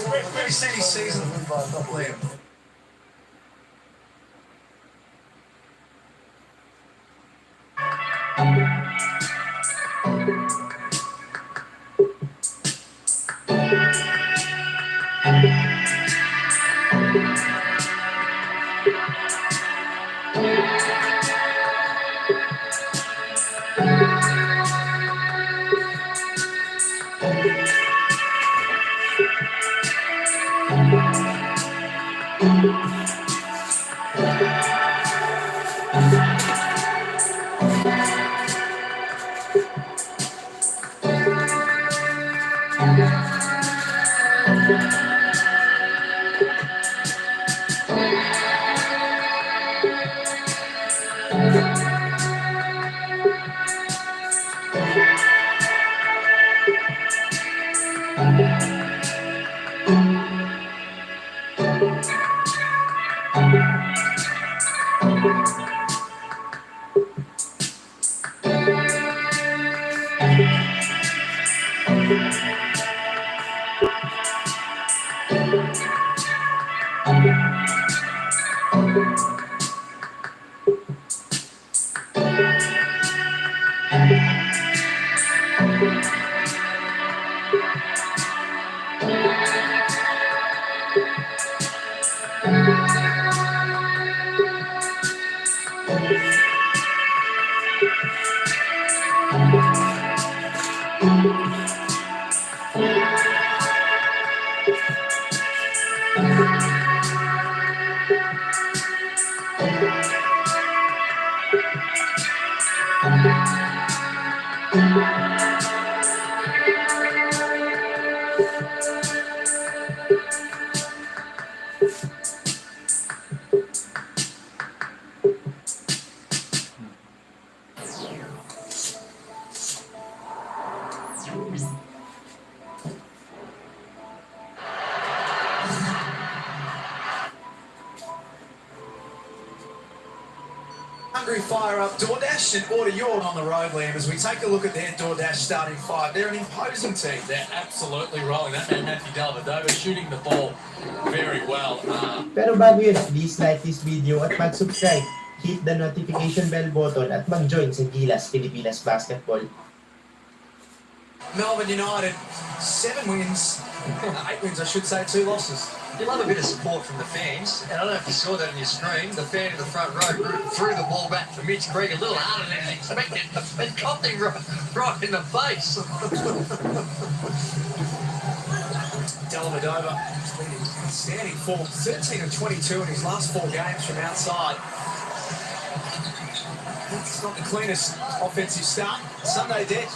Where you seen his season, Liam? Hungry fire up DoorDash and order yours on the road, Liam, as we take a look at their DoorDash starting five. They're an imposing team. They're absolutely rolling. That man Matthew Dellavedova shooting the ball very well. Pero bago yun, please like this video at mag-subscribe. Hit the notification bell button at mag-join sa Gilas Pilipinas Basketball. Melbourne United, 7 wins, 8 wins, I should say, 2 losses. You love a bit of support from the fans, and I don't know if you saw that on your screen. The fan in the front row threw the ball back to Mitch Greg a little harder than expected and copped him right in the face. Dellavedova standing form, 13 of 22 in his last 4 games from outside. It's not the cleanest offensive start. Sunday dead.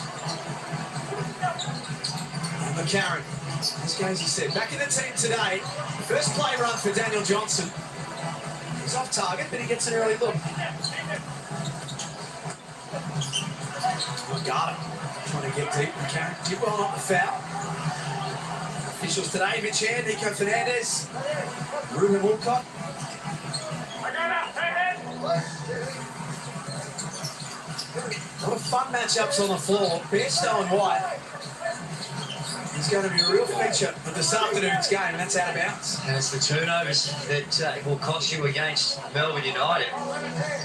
McCarron, as Gazy said, back in the team today. First play run for Daniel Johnson. He's off target, but he gets an early look. Got him. Trying to get deep. McCarron did well, not the foul. Officials today, Mitch Hand, Nico Fernandez, Ruben Woolcott. A lot of fun matchups on the floor. Bairstow and White. It's going to be a real feature of this afternoon's game, and that's out of bounds. And it's the turnovers that will cost you against Melbourne United.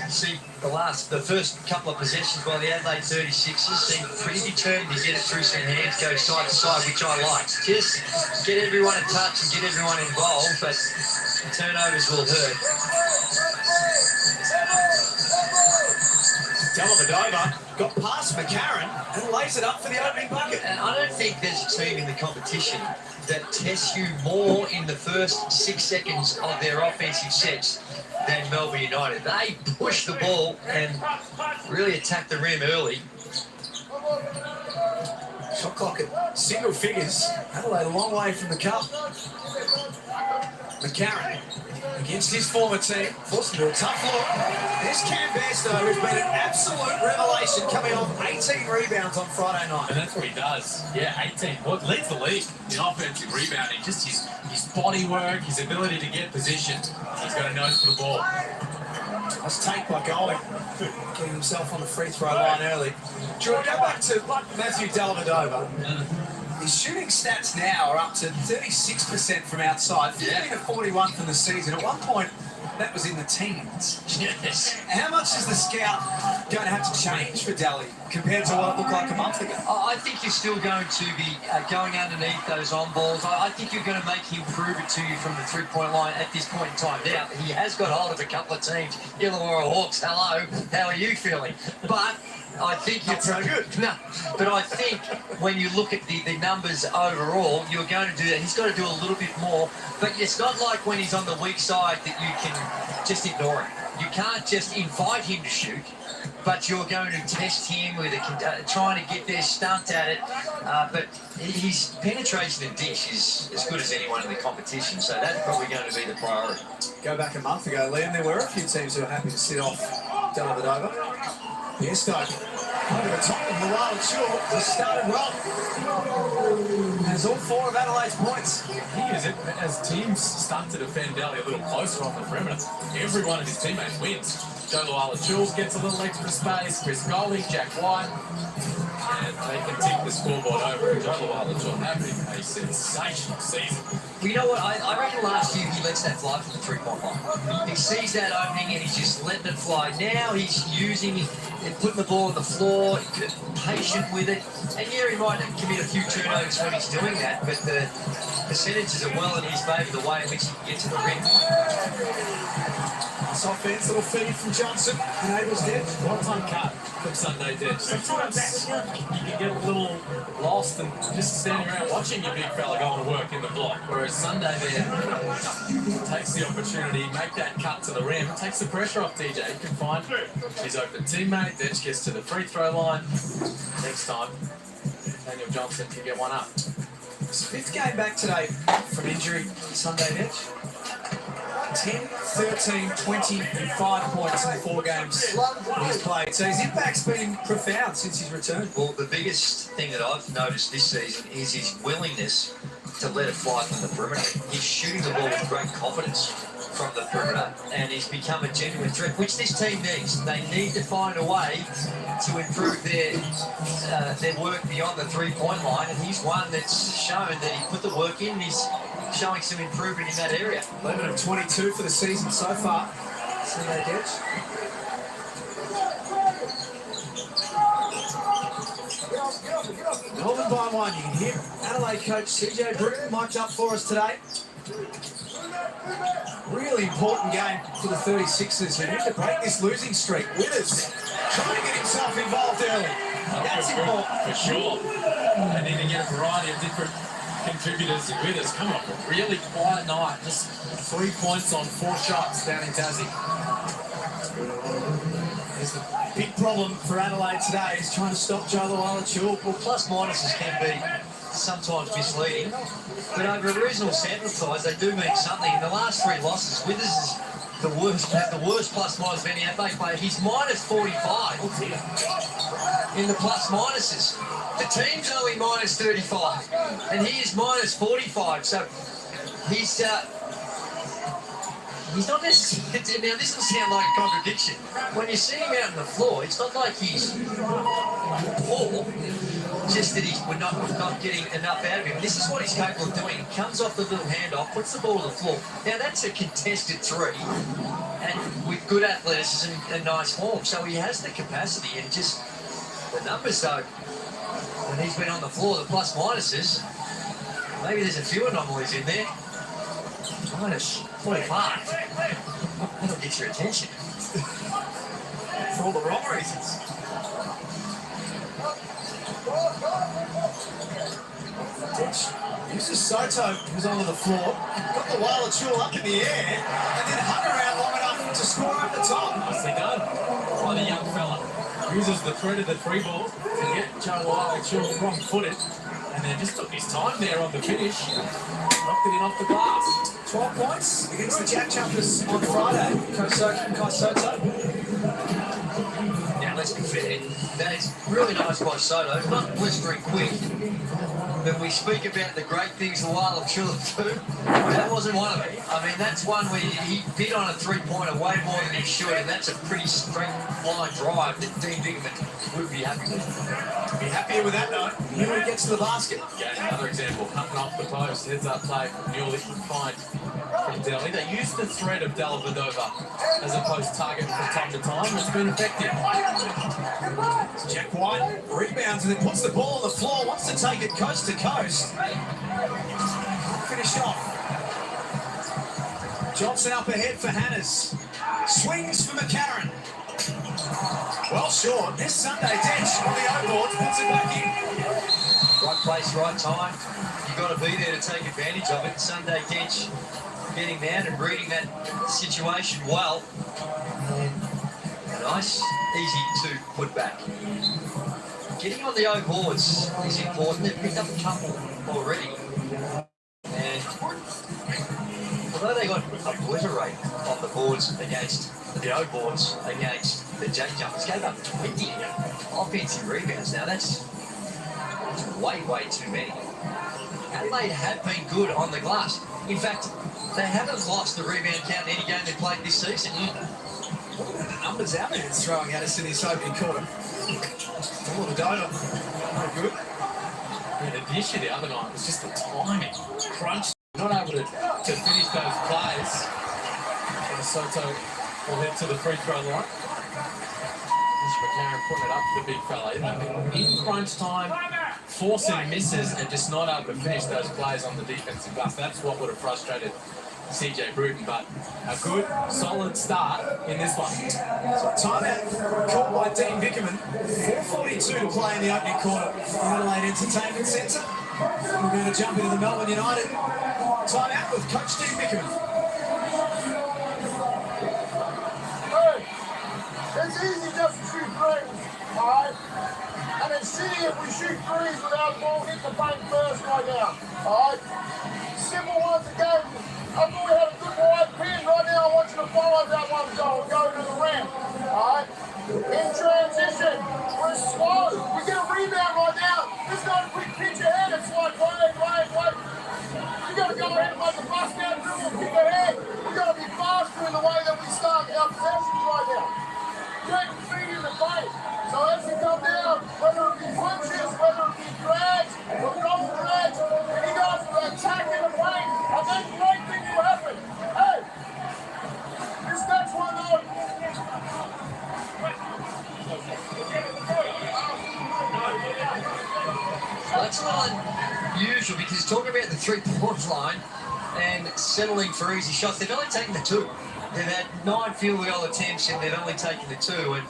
See, the first couple of possessions by the Adelaide 36ers seem pretty determined to get it through some hands, go side to side, which I like. Just get everyone in touch and get everyone involved, but the turnovers will hurt. Dellavedova got past McCarron and lays it up for the opening bucket. And I don't think there's a team in the competition that tests you more in the first 6 seconds of their offensive sets than Melbourne United. They push the ball and really attack the rim early. Shot clock at single figures. Adelaide a long way from the cup. McCarron against his former team, forced him to a tough look. There's Cam Bairstow, who's been an absolute revelation, coming off 18 rebounds on Friday night. And that's what he does. Yeah, 18. Well, leads the league in offensive rebounding. Just his body work, his ability to get position. He's got a nose for the ball. Nice take by Golding, getting himself on the free throw line early. Drew, go back to Matthew Dellavedova. His shooting stats now are up to 36% from outside, 15 to 41 from the season. At one point, that was in the teens. Yes. How much is the scout going to have to change for Daly compared to what it looked like a month ago? I think you're still going to be going underneath those on balls. I think you're going to make him prove it to you from the three-point line at this point in time. Now, he has got hold of a couple of teams. Illawarra Hawks, hello, how are you feeling? But I think Not so good. No, but I think when you look at the numbers overall, you're going to do that. He's got to do a little bit more, but it's not like when he's on the weak side that you can just ignore him. You can't just invite him to shoot, but you're going to test him with trying to get there, stumped at it. But his penetration and dish is as good as anyone in the competition, so that's probably going to be the priority. Go back a month ago, Liam, there were a few teams who were happy to sit off David over. Yes, Doug. Over the top of Malala Chua, just started well. Has all 4 of Adelaide's points. He is it. As teams start to defend Daly a little closer on the perimeter, every one of his teammates wins. Joe Luala-Jules gets a little extra space, Chris Golding, Jack White, and they can tick the scoreboard over. And Joe Luala-Jules having a sensational season. Well, you know what? I reckon last year he lets that fly from the three-point line. He sees that opening and he's just letting it fly. Now he's using it and putting the ball on the floor, patient with it. And yeah, he might commit a few turnovers when he's doing that, but the percentages are well in his favour, the way in which he can get to the rim. This offense, little feed from Johnson, enables Deb. One-time cut from Sunday Deb. Sometimes you can get a little lost and just standing around watching your big fella going to work in the block. Whereas Sunday there takes the opportunity, make that cut to the rim, takes the pressure off DJ. He can find his open teammate. Detch gets to the free throw line. Next time, Daniel Johnson can get one up. His 5th game back today from injury, Sunday Detch. 10, 13, 20, and 5 points in the 4 games he's played. So his impact's been profound since his return. Well, the biggest thing that I've noticed this season is his willingness to let it fly from the perimeter. He's shooting the ball with great confidence from the perimeter, and he's become a genuine threat, which this team needs. They need to find a way to improve their work beyond the three-point line, and he's one that's shown that he put the work in, and he's showing some improvement in that area. 11 of 22 for the season so far. Sunday Detch. Melbourne by 1. You can hear Adelaide coach CJ Bruton mic'd up for us today. Really important game for the 36ers who need to break this losing streak. Withers trying to get himself involved early. That's important. For sure. They need to get a variety of different contributors with us. Come on, a really quiet night. Just 3 points on 4 shots down in Tassie. There's the big problem for Adelaide today is trying to stop Joe Luala-Chua. Well, plus minuses can be sometimes misleading, but over a reasonable sample size, they do mean something. In the last 3 losses, Withers is the worst plus minus of any FA player. He's minus 45 in the plus minuses. The team's only minus 35, and he is minus 45. So he's not necessarily. Now, this will sound like a contradiction. When you see him out on the floor, it's not like he's poor. Just that we're not getting enough out of him. This is what he's capable of doing. He comes off the little handoff, puts the ball on the floor. Now, that's a contested 3, and with good athleticism and nice form. So he has the capacity, and just the numbers, though, when he's been on the floor, the plus minuses, maybe there's a few anomalies in there. Minus 45. That'll get your attention. For all the wrong reasons. Detch uses Sotto, who's onto the floor. Got the Luala-Chua up in the air, and then hung around long enough to score up the top. Nicely done by the young fella. Uses the threat of the 3 ball to get Joe Luala-Chua wrong-footed, and then just took his time there on the finish. Knocked it in off the glass. 12 points against the Jack Jumpers on Friday. Kai Sotto. Now, let's be fair. That is really nice by Soto. Not blistering quick. But we speak about the great things a while of Chula too. That wasn't one of them. I mean, that's one where he bid on a 3-pointer way more than he should, and that's a pretty straight line drive that Dean Bigman would be happy with. Be happier with that though. Here when he gets to the basket. Yeah, another example, cutting off the post, heads up play, Newly confined from Delhi. They use the threat of Dellavedova as a post target from time to time. It's been effective. Jack White rebounds and then puts the ball on the floor, wants to take it coast to coast. Finish off. Johnson up ahead for Hannahs. Swings for McCarron. Well short. This Sunday Dench on the O-board puts it back in. Right place, right time. You've got to be there to take advantage of it. Sunday Dench getting down and reading that situation well. Nice, easy to put back. Getting on the O-boards is important. They've picked up a couple already. And although they got obliterated on the boards against the O-boards against the Jack Jumpers, gave up 20 offensive rebounds. Now that's way, way too many. Adelaide have been good on the glass. In fact, they haven't lost the rebound count in any game they played this season. What are the numbers out there it's throwing at us in this opening quarter? Oh, the donut. Not good. Yeah, the issue the other night was just the timing. Crunch, not able to finish those plays. And Soto will head to the free throw line. McCarron putting it up to the big fella. In crunch time, forcing misses and just not able to finish those plays on the defensive glass. That's what would have frustrated CJ Bruton, but a good, solid start in this one. So timeout called by Dean Vickerman. 4:42 to play in the opening quarter. Adelaide Entertainment Centre. We're going to jump into the Melbourne United timeout with Coach Dean Vickerman. It's easy just to shoot threes, alright? And it's shitty if we shoot threes without the ball hit the paint first right now, alright? Simple ones again. I thought we had a good wide pin. Right now I want you to follow that one goal. Go to the rim, alright? In transition, we're slow. We get a rebound right now. This is not a quick pitch ahead. It's like, wait. You got to go ahead and make the bust down dribble and kick ahead. We got to be faster in the way that we start our possessions right now. Get feet in the paint. So as you come down, whether it be punches, whether it be drags, or double drags, and you guys attack in the paint, and then great things will happen. Hey, this next one though. That's not unusual because he's talking about the three-point line and settling for easy shots. They've only taken the two. They've had 9 field goal attempts and they've only taken the 2. And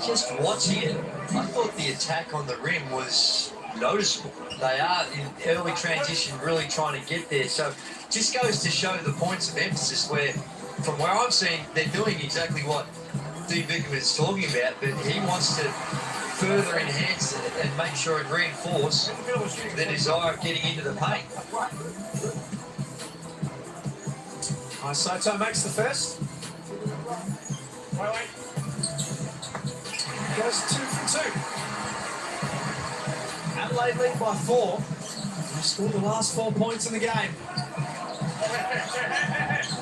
just watching it, I thought the attack on the rim was noticeable. They are in early transition really trying to get there. So just goes to show the points of emphasis where, from where I'm seeing, they're doing exactly what Dean Vickerman is talking about, but he wants to further enhance it and make sure and reinforce the desire of getting into the paint. Soto makes the first. Goes 2 from 2. Adelaide lead by 4. They scored the last 4 points in the game.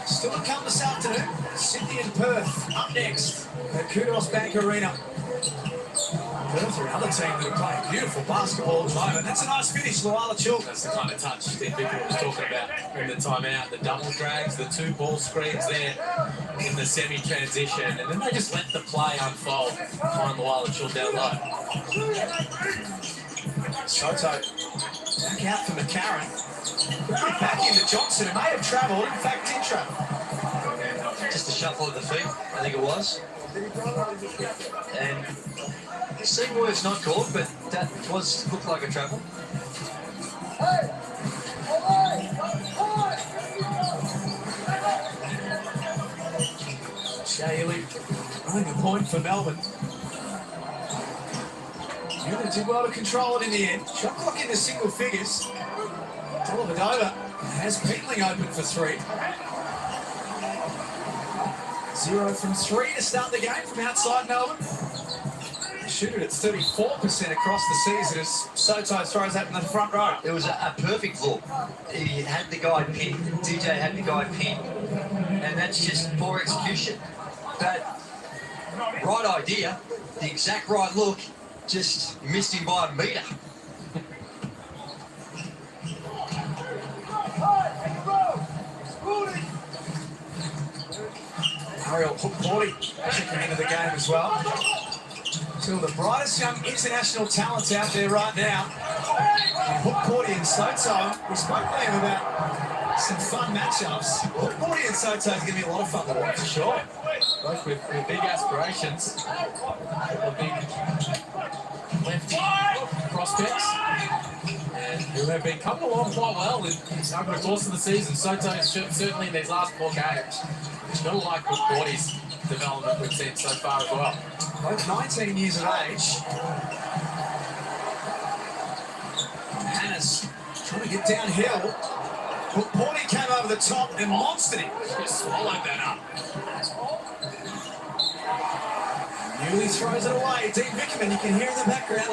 Still to come this afternoon. Sydney and Perth up next at Kudos Bank Arena. Perth are another team that are playing beautiful basketball at the moment. That's a nice finish, Luala Chul. That's the kind of touch Steve Vickerman was talking about in the timeout. The double drags, the 2 ball screens there in the semi-transition, and then they just let the play unfold. Find Luala Chul down low. Soto back out for McCarron. Quickly back into Johnson, who may have travelled, in fact did travel. Just a shuffle of the feet, I think it was. And Seymour's not called, but that looked like a travel. Shaley running a point for Melbourne. Unit did well to control it in the end. Shot clock into single figures. Dellavedova has Peatling open for 3. 0 from 3 to start the game from outside Melbourne. Shooting at 34% across the season as Soto throws that in the front row. It was a perfect look. He had the guy pinned. DJ had the guy pinned. And that's just poor execution. But right idea, the exact right look, just missed him by a metre. Ariel Hook-Porty checking into the game as well. Two of the brightest young international talents out there right now. And Hook-Porty and Sotto, we spoke to him about some fun matchups. Hook-Porty and Sotto is going to be a lot of fun to watch. For sure. Both with big aspirations. Big lefty prospects. And who have been coming along quite well over the course of the season. Sotto certainly in these last 4 games. You've got to like Hook-Porty's development we've seen so far as well. Both 19 years of age. Hannah's trying to get downhill. Hook-Porty came over the top and monstered him. Just swallowed that up. Newley throws it away. Dean Vickerman, you can hear in the background.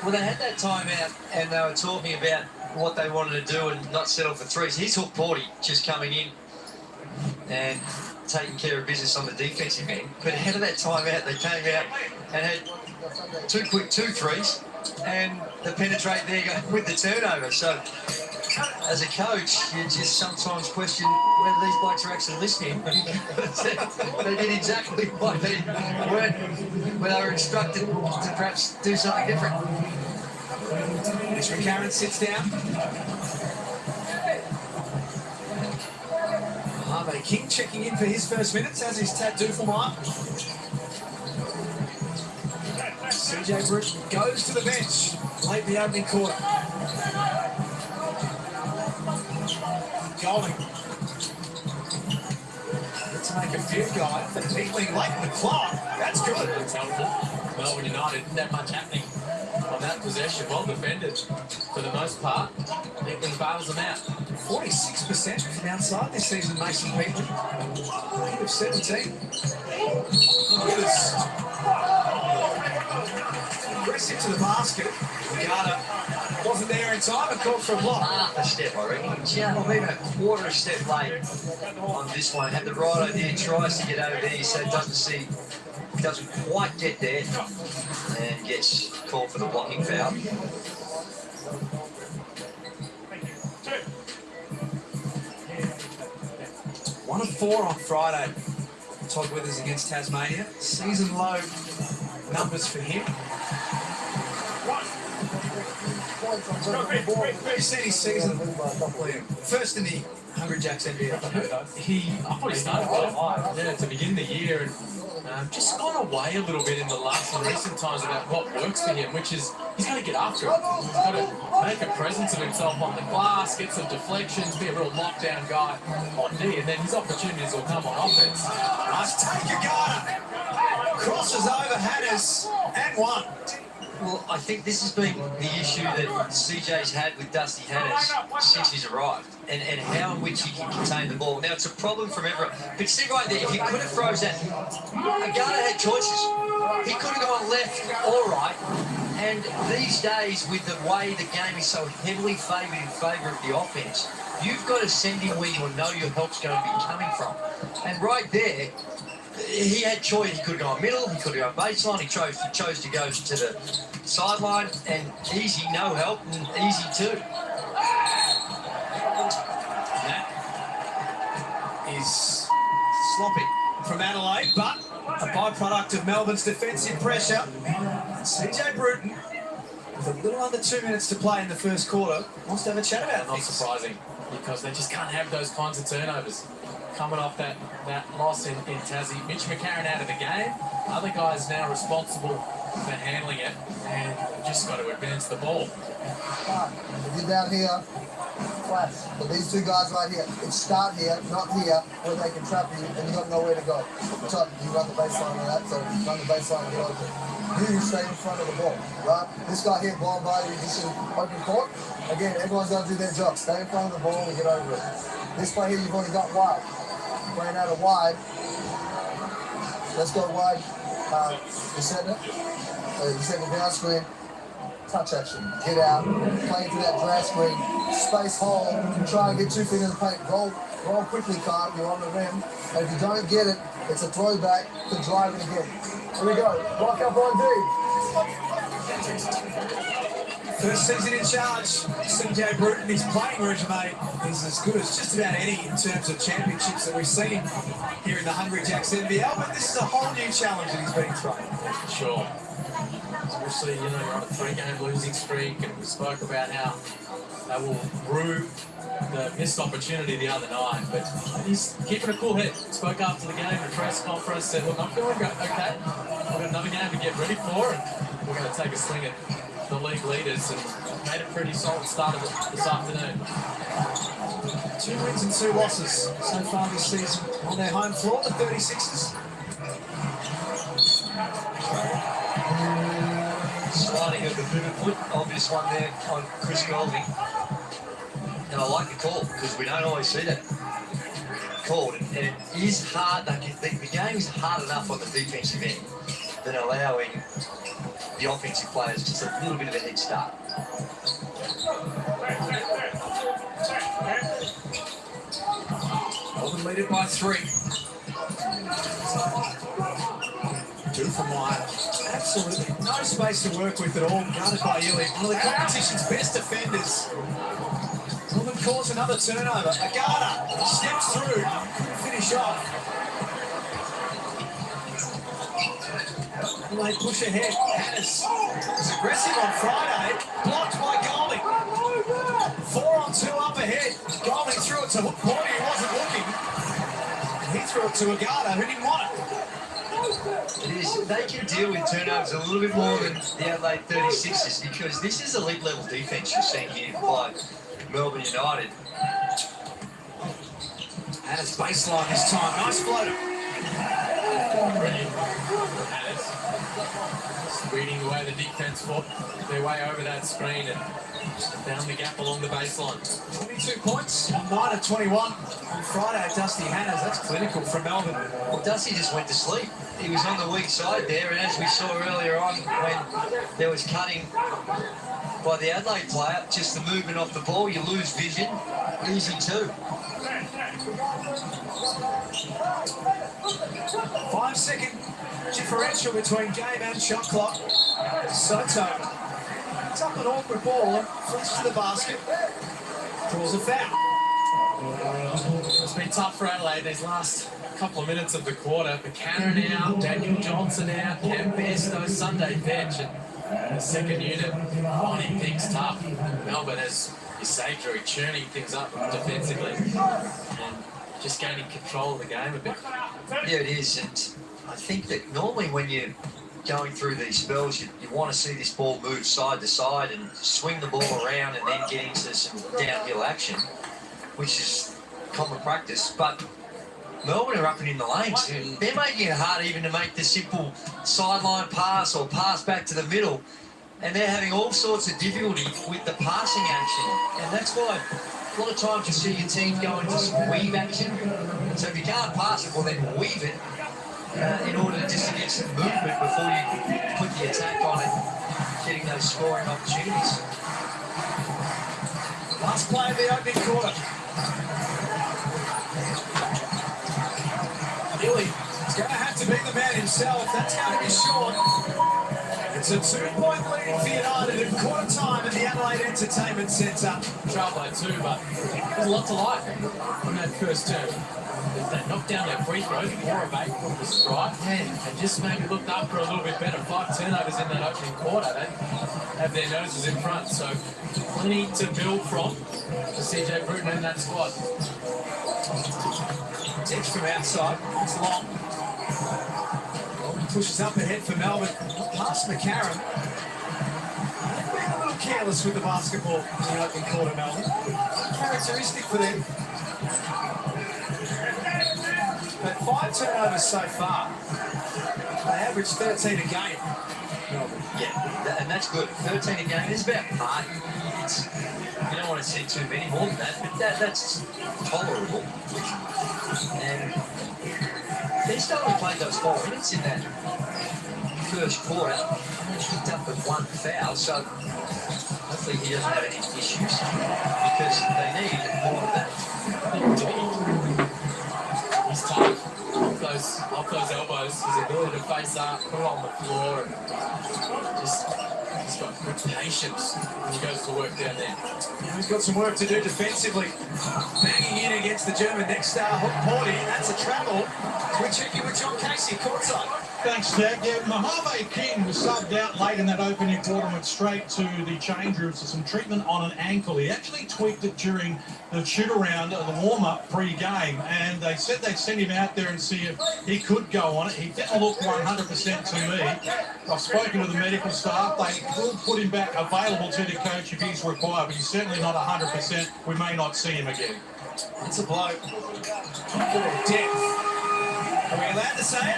Well, they had that timeout and they were talking about what they wanted to do and not settle for threes. Here's Hook-Porty just coming in and taking care of business on the defensive end. But ahead of that timeout, they came out and had 2 quick 2 threes and the penetrate there with the turnover. So as a coach, you just sometimes question whether these blokes are actually listening. They did exactly what they weren't when they were instructed to perhaps do something different. Mitch McCarron sits down. Harvey King checking in for his first minutes, as is Tad Dufelmeyer. CJ Bruton goes to the bench late in the opening quarter. Golding. Good to make a field goal for Peatling late in the clock. That's good. It's helpful. Melbourne United didn't have much happening on that possession. Well defended for the most part. Peatling bails them out. 46% from outside this season, Mason Peatling. 8 of 17. Aggressive to the basket. Garda wasn't there in time and called for a block. Half a step, I reckon. Or even a quarter of a step late on this one. Had the right idea, tries to get over there, so doesn't quite get there, and gets called for the blocking foul. 1 of 4 on Friday. Todd Withers against Tasmania. Season low numbers for him. You've seen his season, Liam. First in the Hungry Jacks NBA. I thought he started well to begin the year and just gone away a little bit in the last and recent times about what works for him, which is he's got to get after it. He's got to make a presence of himself on the glass, get some deflections, be a real lockdown guy on D, and then his opportunities will come on offense. Nice take a Garda. Crosses over Hannahs and 1. Well, I think this has been the issue that CJ's had with Dusty Hannahs since he's arrived, and how in which he can contain the ball. Now, it's a problem from everyone. But see right there, if he could have froze that, Garda had choices. He could have gone left or right, and these days, with the way the game is so heavily favoured in favour of the offence, you've got to send him where you know your help's going to be coming from. And right there, he had choice. He could have gone middle, he could have gone baseline, he chose to go to the sideline, and easy, no help, and easy too. That is sloppy from Adelaide, but a byproduct of Melbourne's defensive pressure. CJ Bruton, with a little under 2 minutes to play in the first quarter, wants to have a chat about it. Not surprising, because they just can't have those kinds of turnovers. Coming off that loss in Tassie. Mitch McCarron out of the game. Other guys now responsible for handling it, and just got to advance the ball. If you're down here, flats. But these 2 guys right here, it's start here, not here, where they can trap you and you got nowhere to go. So you run the baseline on that, so run the baseline and get over it. You stay in front of the ball, right? This guy here, ball by you, just in open court. Again, everyone's got to do their job. Stay in front of the ball and get over it. This play here, you've only got wide. Playing out of wide. Let's go wide. You send it. You send the down screen. Touch action. Get out. Play into that drag screen. Space hole. Try and get 2 feet in the paint. Roll quickly, Carl. You're on the rim. And if you don't get it, it's a throwback to drive it again. Here we go. Block up on D. First season in charge, CJ Bruton, his playing resume is as good as just about any in terms of championships that we've seen here in the Hungry Jacks NBL, but this is a whole new challenge that he's being thrown. Sure. Especially, you're on a 3-game losing streak, and we spoke about how they will rue the missed opportunity the other night, but he's keeping a cool head. Spoke after the game, the press conference, said, look, I'm feeling okay. We've got another game to get ready for, and we're going to take a swing at the league leaders, and made a pretty solid start of it this afternoon. 2 wins and 2 losses so far this season on their home floor, the 36ers. Sliding of the pivot foot, obvious one there on Chris Golding. And I like the call because we don't always see that called. And it is hard. The game is hard enough on the defensive end than allowing the offensive players just a little bit of a head start. Melbourne lead it by 3. 2 from wide. Absolutely no space to work with at all. Guarded by Ely, one of the competition's best defenders. Melbourne calls another turnover. Agata steps through, couldn't finish off. And they push ahead. Hannes was aggressive on Friday, blocked by Golding. 4 on 2 up ahead. Golding threw it to Porty, who wasn't looking. And he threw it to Agata, who didn't want it. It is, they can deal with turnovers a little bit more than the Adelaide 36ers because this is elite level defense you're seeing here by Melbourne United. Hannes baseline this time. Nice floater. Brilliant. Hannes reading the way the defense fought their way over that screen and found the gap along the baseline. 22 points, 9 of 21 on Friday. Dusty Hannes, that's clinical from Melbourne. Well, Dusty just went to sleep. He was on the weak side there, and as we saw earlier on when there was cutting by the Adelaide player, just the movement off the ball, you lose vision, easy too. 5-second differential between game and shot clock. Sotto, it's up an awkward ball and flips to the basket. Draws a foul. It's been tough for Adelaide these last couple of minutes of the quarter. Buchanan out, Daniel Johnson out, Cam Bairstow, Sunday bench, and the second unit finding things tough. Melbourne has Isagri churning things up defensively and just gaining control of the game a bit. Yeah, it is, and I think that normally when you're going through these spells, you want to see this ball move side to side and swing the ball around and then get into some downhill action, which is common practice. But Melbourne are up and in the lanes. They're making it hard even to make the simple sideline pass or pass back to the middle. And they're having all sorts of difficulty with the passing action. And that's why a lot of times you see your team go into some weave action. So if you can't pass it, well then weave it in order just to get some movement before you put the attack on it, getting those scoring opportunities. Last play of the opening quarter. Ely is going to have to be the man himself. That's going to be short. It's a 2-point lead for United at quarter time at the Adelaide Entertainment Centre. Trail by 2, but there's a lot to like from that first term. They knocked down their free throws, 4 of 8 from the strike, and just maybe looked up for a little bit better. 5 turnovers in that opening quarter. They have their noses in front, so plenty to build from for CJ Bruton and that squad. Edge from outside. It's long. Pushes up ahead for Melbourne. Past McCarron. Being a little careless with the basketball in the opening quarter, Melbourne. Characteristic for them. But 5 turnovers so far. They average 13 a game. Melbourne. Yeah, and that's good. 13 a game is about par. You don't want to see too many more than that, but that's tolerable. And they only played those 4 minutes in that first quarter. Only picked up with 1 foul, so hopefully he doesn't have any issues because they need more of that. He's tough. Off those elbows, his ability to face up, put it on the floor, and just He's got good patience when he goes to work down there. He's got some work to do defensively. Banging in against the German next star, Hook Porty. That's a travel. So we check in with John Casey, courtside. Thanks, Jack. Yeah, Mojave King was subbed out late in that opening quarter and went straight to the change room for some treatment on an ankle. He actually tweaked it during the shoot-around, the warm-up pre-game, and they said they'd send him out there and see if he could go on it. He didn't look 100% to me. I've spoken with the medical staff. They will put him back available to the coach if he's required, but he's certainly not 100%. We may not see him again. It's a blow. Depth. Are we allowed to say it?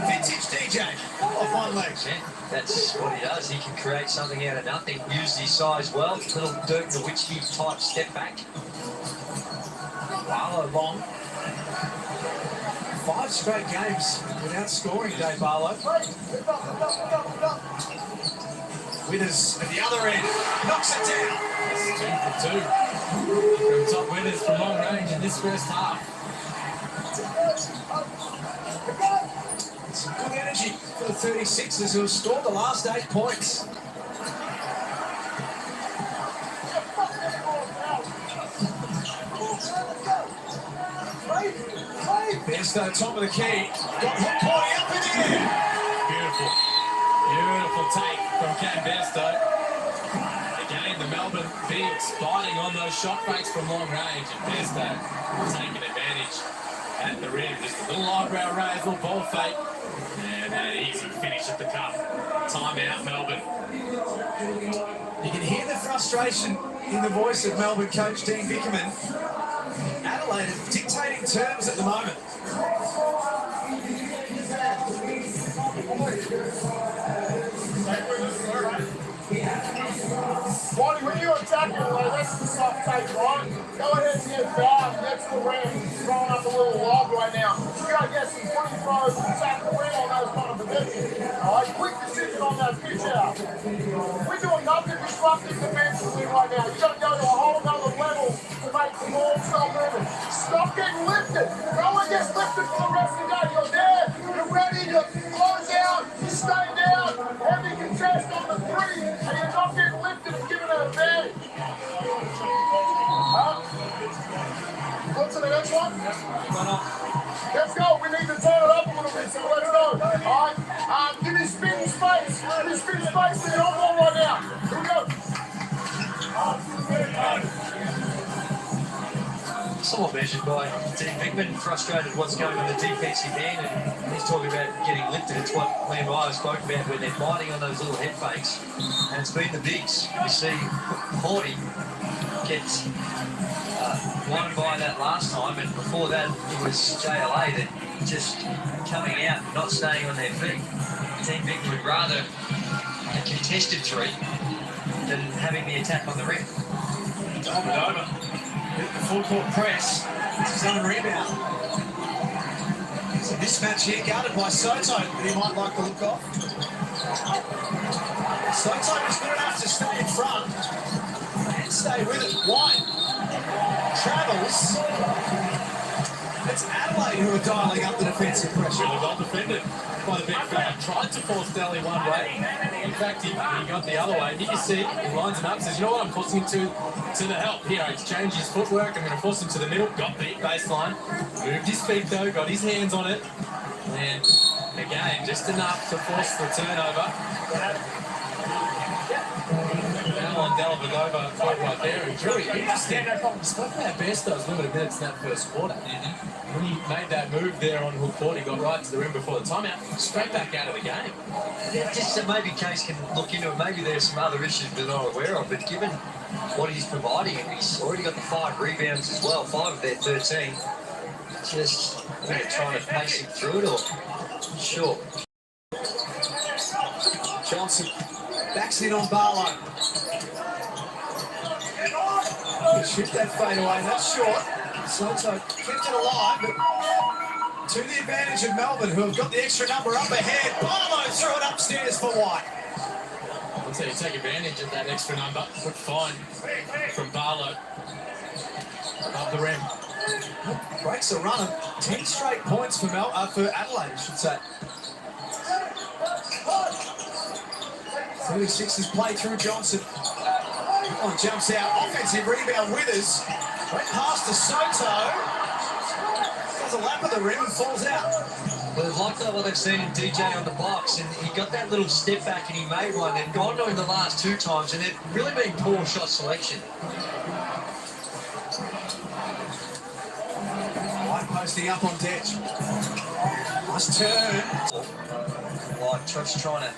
Vintage DJ off one leg. Yeah, that's what he does. He can create something out of nothing. Use his size well. Little Dirk Nowitzki type step back. Barlow long. 5 straight games without scoring, Dave Barlow. Winners at the other end. Knocks it down. It's 2 for 2. From top winners from long range in this first half. Some good energy for the 36ers who have scored the last 8 points. Bairstow, top of the key. Got Hook Porty up in the air. Beautiful. Beautiful take from Cam Bairstow. Again, the Melbourne Bigs biting on those shot fakes from long range, and Bairstow taking advantage at the rim. Just a little eyebrow raise, little ball fake, and then an easy finish at the cup. Timeout, Melbourne. You can hear the frustration in the voice of Melbourne coach Dean Vickerman. Adelaide is dictating terms at the moment. Bonnie, when you attack it, like, that's the soft take, right? Go ahead and get fouled. That's the rim. He's throwing up a little lob right now. You got to get some free throws and attack the rim on those kind of positions. All right, quick decision on that pitch out. We're doing nothing disruptive defensively right now. You got to go to a whole other level to make the ball stop moving. Stop getting lifted. No one gets lifted for the rest of the day. You're there. You're ready to close out. You stay down. Heavy contest on the 3, and you're not getting lifted and given an advantage. Go to the next one. Let's go. We need to turn it up a little bit, so let's go. All right. Give me spin space. Give me spin space in the ball right now. Here we go. Somewhat measured by Dean Vickerman, frustrated what's going on in the defensive end, and he's talking about getting lifted. It's what Liam Ryan spoke about when they're biting on those little head fakes, and it's been the bigs. You see Porty gets won by that last time, and before that it was JLA that just coming out and not staying on their feet. Dean Vickerman would rather a contested 3 than having the attack on the rim. Over. Hit the full court press. It's his own rebound. It's a mismatch here, guarded by Soto, but he might like the look off. Soto is good enough to stay in front and stay with it. White travels. It's Adelaide who are dialing up the defensive pressure. Really well defended by the big fella. Tried to force Daly one way. In fact, he got the other way. You can see he lines him up, says, you know what, I'm forcing him to the help. Here, he's changed his footwork. I'm going to force him to the middle. Got the baseline. Moved his feet though, got his hands on it. And again, just enough to force the turnover. Now on Dellavedova right there. And Drew, interesting. You spoke about Bairstow's limited minutes in that first quarter. When he made that move there on Hook Porty, he got right to the rim before the timeout, straight back out of the game. Yeah, just that maybe Case can look into it. Maybe there's some other issues we're not aware of, but given what he's providing, and he's already got the 5 rebounds as well, 5 of their 13. Just trying to pace him through it, or sure. Johnson backs in on Barlow. Shoot that fade away, that's short. Soto kept it alive, but to the advantage of Melbourne, who have got the extra number up ahead. Barlow threw it upstairs for White. I'll tell you, take advantage of that extra number. Good find from Barlow. Above the rim. Breaks a run of 10 straight points for Adelaide, I should say. 36ers play through Johnson. Oh, jumps out. Offensive rebound, Withers. Went past to Soto. Does a lap of the rim and falls out. Well, they've liked what they've seen in DJ on the box, and he got that little step back and he made one. They've gone to him the last 2 times, and they've really been poor shot selection. White posting up on Detch. Nice turn. Like, just trying to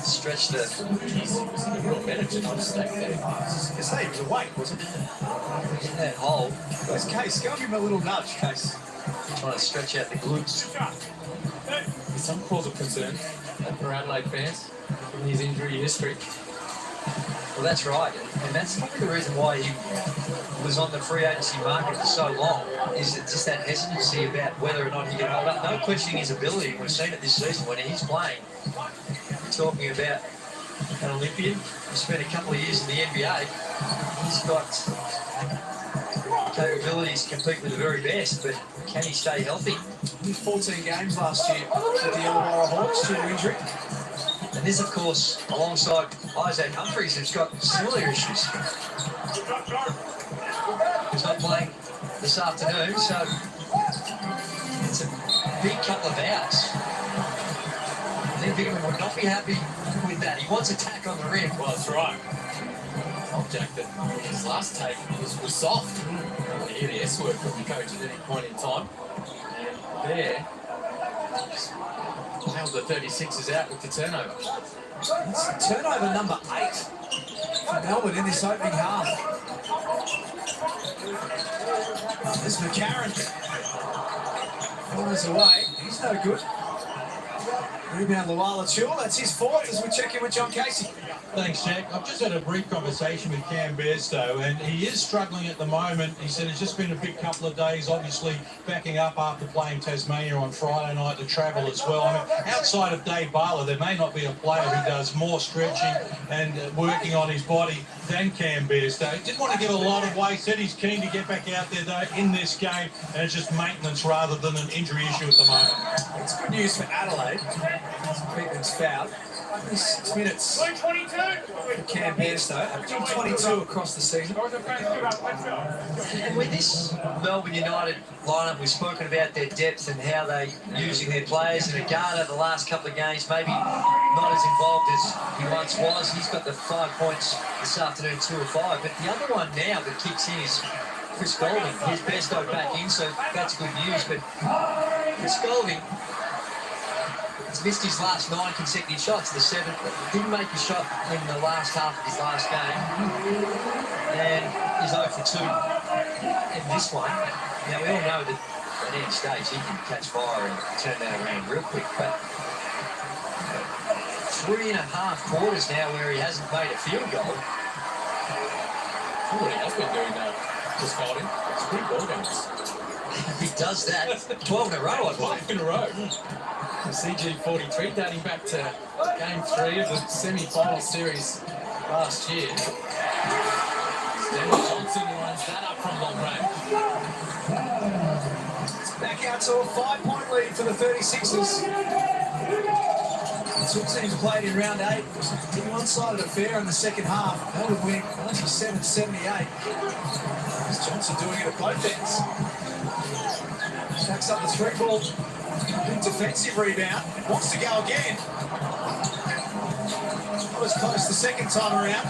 stretch the... He's a real manager, not a stake there. I say he was awake, wasn't he? in that hole, Where's Case? Go give him a little nudge, Case. trying to stretch out the glutes. There's some cause of concern for Adelaide fans in his injury history. Well, that's right, and that's probably the reason why he was on the free agency market for so long, is that just that hesitancy about whether or not he can hold up. No questioning his ability. We've seen it this season when he's playing. We're talking about an Olympian who spent a couple of years in the NBA. He's got capabilities to compete with the very best, but can he stay healthy? He was 14 games last year with the Illawarra Hawks due to injury. And this, of course, alongside Isaac Humphries, who's got similar issues. He's not playing this afternoon, so it's a big couple of outs. I think Bigman would not be happy with that. He wants attack on the rim. Well, that's right. I'll jack that his last take was soft. I want to hear the S word from the coach at any point in time. And there, nailed the 36ers out with the turnover. It's turnover number 8 for Melbourne in this opening half. There's McCarron. Fires away. He's no good. Rebound Luala Chul. That's his fourth as we check in with John Casey. Thanks, Jack. I've just had a brief conversation with Cam Bairstow, and he is struggling at the moment. He said it's just been a big couple of days, obviously backing up after playing Tasmania on Friday night to travel as well. I mean, outside of Dave Barlow, there may not be a player who does more stretching and working on his body than Cam Bairstow. He didn't want to give a lot away, said he's keen to get back out there, though, in this game, and it's just maintenance rather than an injury issue at the moment. It's good news for Adelaide. Pittman's fouled. 6 minutes for Cam Bairstow, averaging 22 across the season. And with this Melbourne United lineup, we've spoken about their depth and how they're using their players. And Agarda, the last couple of games, maybe not as involved as he once was. He's got the 5 points this afternoon, 2 of 5. But the other one now that kicks in is Chris Golding. His Bairstow back in, so that's good news. But Chris Golding has missed his last 9 consecutive shots. The 7th, didn't make a shot in the last half of his last game. And he's 0 for 2 in this one. Now, we all know that at any stage he can catch fire and turn that around real quick. But 3.5 quarters now where he hasn't made a field goal. What he has been doing now, just holding. It's pretty ball games. He does that 12 in a row, I believe. 5 in a row. CG43 dating back to game 3 of the semi-final series last year. Daniel Johnson lines that up from long range. It's back out to a 5-point lead for the 36ers. The two teams played in round 8. It was a one-sided affair in the second half. Melbourne win 97-78. There's Johnson doing it at both ends. Stacks up the 3-ball. Big defensive rebound. Wants to go again. Not as close the second time around.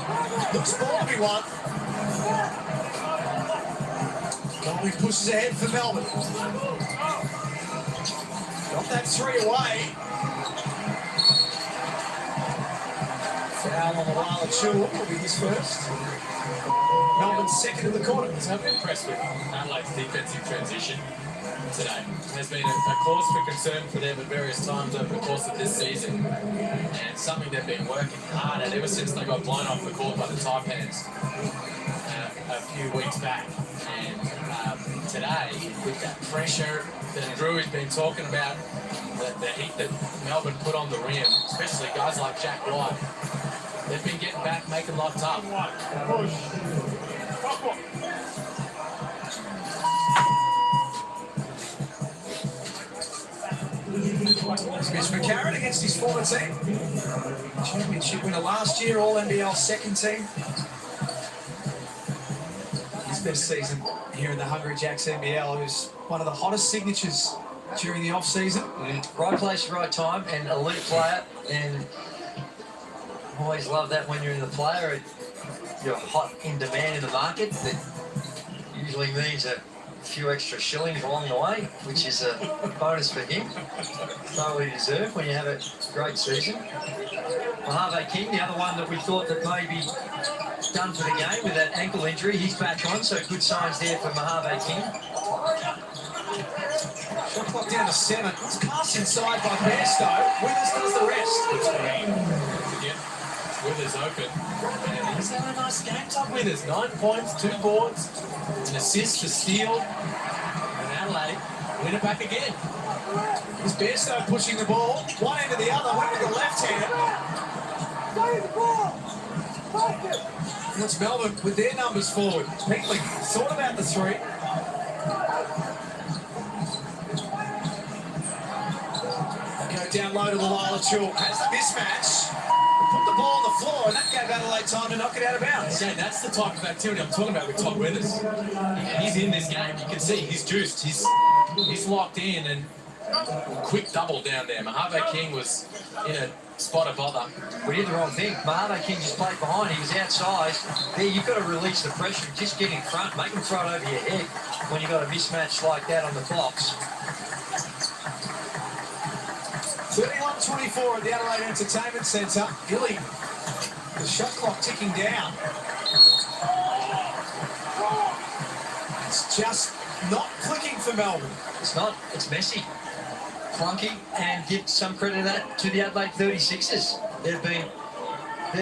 Looks ball to be won. Golding pushes ahead for Melbourne. Got that 3 away. Foul on the Luala Chul will be his first. Melbourne's second in the quarter. I'm impressed with Adelaide's defensive transition today. There's been a cause for concern for them at various times over the course of this season, and something they've been working hard at ever since they got blown off the court by the Taipans a few weeks back. And today, with that pressure that Drew has been talking about, the heat that Melbourne put on the rim, especially guys like Jack White, they've been getting back, making life tough. He's Mitch McCarron against his former team. Championship winner last year, All-NBL second team. His best season here in the Hungry Jacks NBL. He was one of the hottest signatures during the off-season. Right place, right time, and elite player. And always love that when you're in the player. You're hot in demand in the market. That usually means a few extra shillings along the way, which is a bonus for him. Totally deserved when you have a great season. Mojave King, the other one that we thought that maybe done for the game with that ankle injury, he's back on, so good signs there for Mojave King. Shot clock down to 7. It's cast inside by Bairstow. Withers does the rest. Again, Withers open. And he's having a nice game time. Withers, 9 points, 2 boards, an assist, a steal. And Adelaide win it back again. Is Bairstow pushing the ball one end to the other, went with the left hand. And it's Melbourne with their numbers forward. Pinkley thought about the 3. Go down low to the Lila Chul. Has the mismatch. Put the ball on the floor, and that gave Adelaide time to knock it out of bounds. Yeah, that's the type of activity I'm talking about with Todd Withers. He's in this game. You can see he's juiced. He's locked in, and quick double down there. Mojave King was in a spot of bother. We did the wrong thing. Mojave King just played behind. He was outside. There, you've got to release the pressure. Just get in front. Make them throw it over your head when you've got a mismatch like that on the box. 31-24 at the Adelaide Entertainment Centre. Gilly, the shot clock ticking down. It's just not clicking for Melbourne. It's not. It's messy, clunky, and give some credit to that to the Adelaide 36ers. They've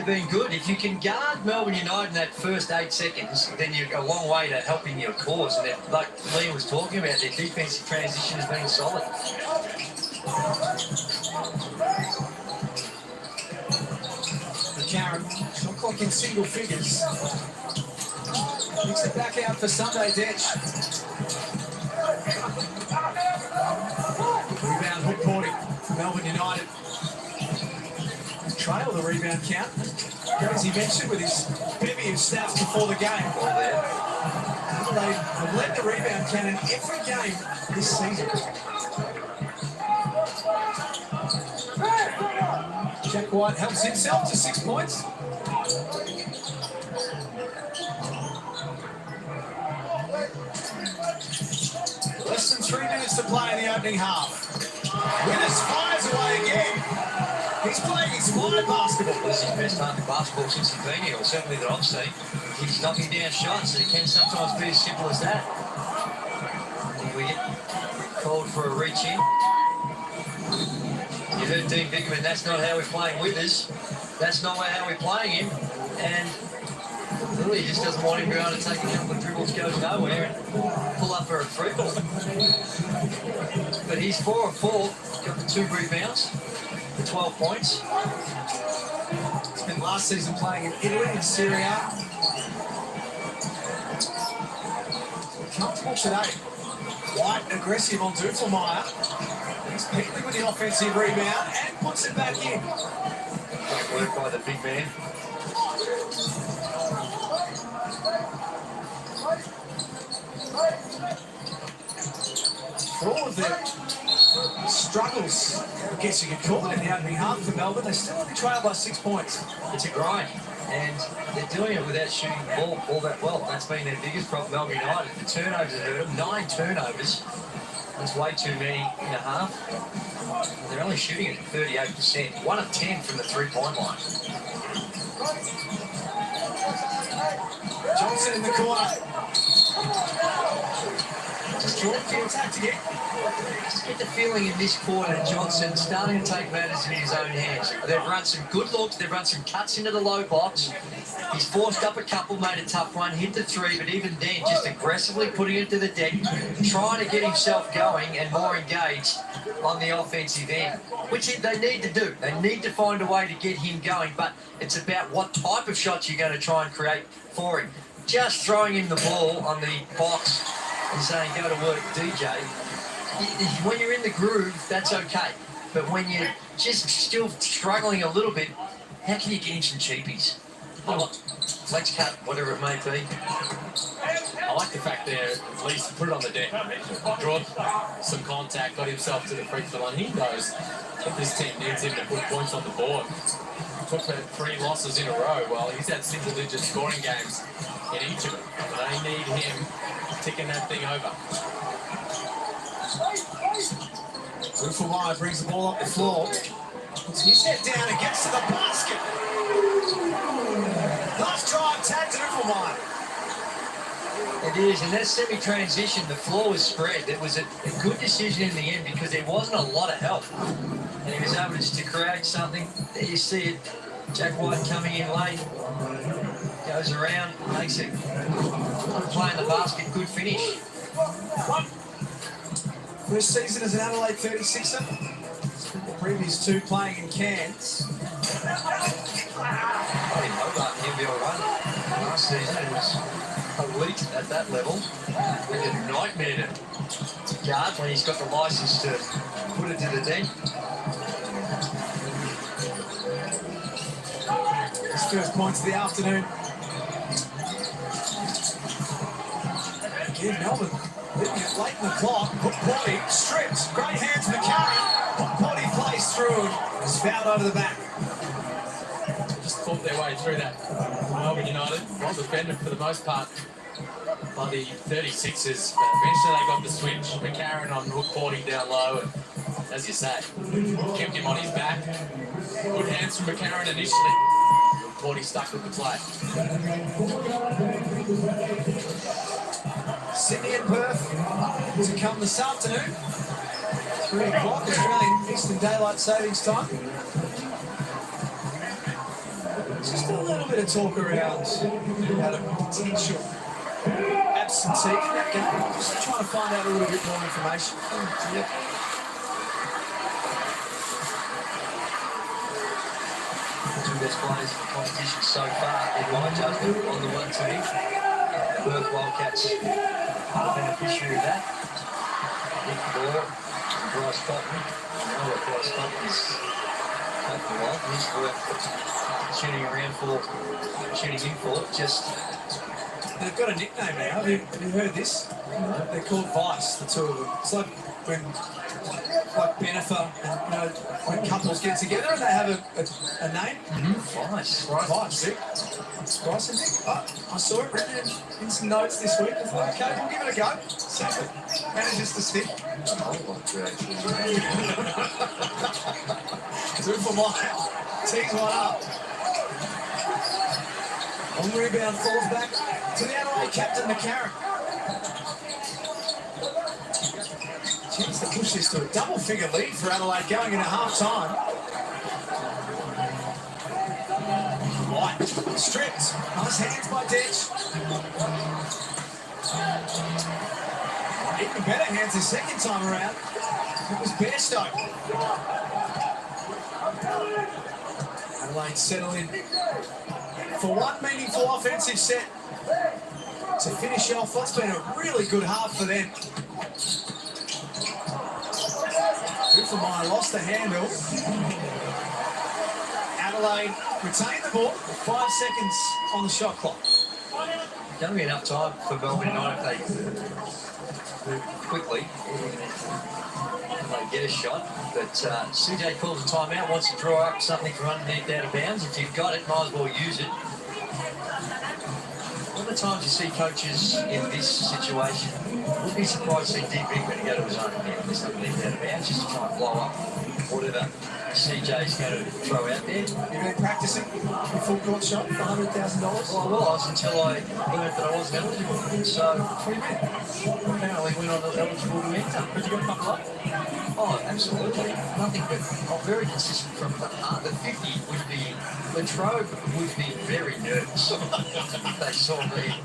been good. If you can guard Melbourne United in that first 8 seconds, then you're a long way to helping your cause. And like Liam was talking about, their defensive transition has been solid. McCarron, shot clock in single figures. Kicks it back out for Sunday Detch. Rebound hook boarding for Melbourne United. Trail the rebound count. As he mentioned with his bevy of stats before the game. They have led the rebound count in every game this season. Jack White helps himself to 6 points. Less than 3 minutes to play in the opening half. Withers fires away again. He's playing his fine basketball. This is his best half of basketball since he's been here, or certainly that I've seen. He's knocking down shots, and it can sometimes be as simple as that. We get called for a reach in. You heard Dean Biggerman, that's not how we're playing Withers. That's not how we're playing him. And really, he just doesn't want him going to take a couple of dribbles, goes nowhere, and pull up for a free ball. But he's 4 of 4, got the 2 rebounds, the 12 points. Spent last season playing in Italy and Serie A. Comfortable today. White aggressive on Dufelmeyer. He's Pinkley with the offensive rebound and puts it back in. Great work by the big man. For all of the struggles, I guess you could call it, in the opening half for Melbourne, they still only trail by 6 points. It's a grind, and they're doing it without shooting the ball all that well. That's been their biggest problem, Melbourne United. The turnovers have hurt them. 9 turnovers. That's way too many in a half. And they're only shooting it at 38%. 1 of 10 from the 3-point line. Johnson in the corner. Just drawn for the attack to get. Just get the feeling in this quarter that Johnson's starting to take matters in his own hands. They've run some good looks, they've run some cuts into the low box. He's forced up a couple, made a tough one, hit the 3, but even then, just aggressively putting it to the deck, trying to get himself going and more engaged on the offensive end, which they need to do. They need to find a way to get him going, but it's about what type of shots you're going to try and create for him. Just throwing him the ball on the box and saying, go to work, DJ. When you're in the groove, that's okay. But when you're just still struggling a little bit, how can you get him some cheapies? Flex cut, whatever it may be. I like the fact there, at least put it on the deck. Draw some contact, got himself to the free throw line. He knows that this team needs him to put points on the board. Took 3 losses in a row. Well, he's had single-digit scoring games in each of them. But they need him ticking that thing over. Rufawai brings the ball up the floor. Puts his head down and gets to the basket. Nice drive, tag to Rufawai. It is, and that semi-transition, the floor was spread. It was a good decision in the end because there wasn't a lot of help. And he was able just to create something. There you see it. Jack White coming in late. Goes around, makes it. Playing the basket, good finish. First season as an Adelaide 36er. The previous 2 playing in Cairns. I didn't know about the NBL run. Last season it was elite at that level. Like a nightmare to guard when he's got the license to put it to the deck. His first points of the afternoon. Again, Melbourne leaving it late in the clock. Hook body, stripped. Great hands, McCarry. Hook body plays through and is fouled over the back. Just fought their way through that. Melbourne United, well defended for the most part by the 36ers. But eventually they got the switch. McCarron on hook boarding down low. And as you say, kept him on his back. Good hands from McCarron initially. Hook stuck with the play. Sydney and Perth to come this afternoon. 3 o'clock Australian Eastern Daylight Savings Time. Just a little bit of talk around about a potential absentee in that game. Just trying to find out a little bit more information. Yep. Two best players in the competition so far, in my judgment, on the one team. The Perth Wildcats are the beneficiary of that. Nick Ball, Bryce Cotton. I know what Bryce Cotton is taking a while. He's worth shooting around for, shooting in for. Just They've got a nickname now. Have you heard this? They're called Vice, the 2 of them. It's like when Benefer and when couples get together and they have a name. Vice. Vice, see? It's Bryce and Nick. Oh, I saw it written in some notes this week. I thought, okay, we'll give it a go. So it manages to stick. Two for mine. Tees one up. On rebound, falls back to the Adelaide captain, McCarron. Chance to push this to a double-figure lead for Adelaide going into half-time. White, stripped. Nice hands by Ditch. Even better hands the second time around. It was Bairstow. Adelaide settle in for one meaningful offensive set to finish off what's been a really good half for them. Rufamai lost the handle. Adelaide retained the ball with 5 seconds on the shot clock. Going to be enough time for Melbourne United if they move quickly. They get a shot, but CJ calls a timeout, wants to draw up something from underneath out of bounds. If you've got it, might as well use it. One of the times you see coaches in this situation, wouldn't be surprised to see Deep Big when he go to his own end, this underneath out of bounds, just to try and blow up whatever CJ's going to throw out there. You've been practicing a full court shot for $100,000? Well, I was until I learned that I wasn't eligible. So, apparently we're not eligible to enter. But you got to buckle up. Oh, absolutely. Nothing but very consistent from the heart. The 50 would be, Latrobe would be very nervous if they saw me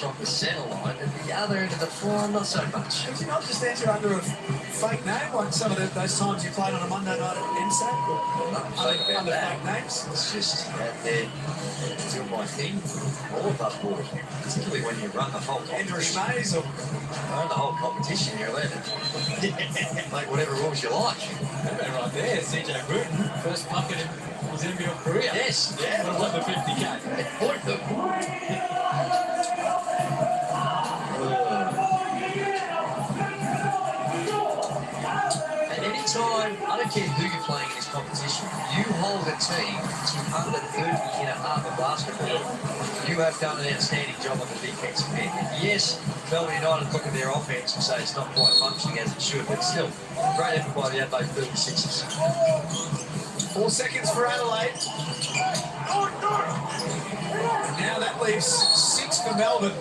from the centre line. At the other end of the floor, not so much. Could you not just enter under a fake name, like some of those times you played on a Monday night at NSAC? Nothing fake about Under that. fake names? It's just out there, doing my thing, all above board. Particularly when you run the whole Andrew competition. Schmays or Run the whole competition, you're allowed to Make whatever rules you like. That right there, CJ Bruton, first bucket in his NBL career. Yes. Yeah, would have won the 50K. Point them. And any time, I don't care who you're playing in this competition, you hold a team to under 30 in a half of basketball, you have done an outstanding job on the defensive end. And yes, Melbourne United look at their offense and say it's not quite functioning as it should, but still, great effort by the Adelaide 36ers. 4 seconds for Adelaide. And now that leaves 6 for Melbourne.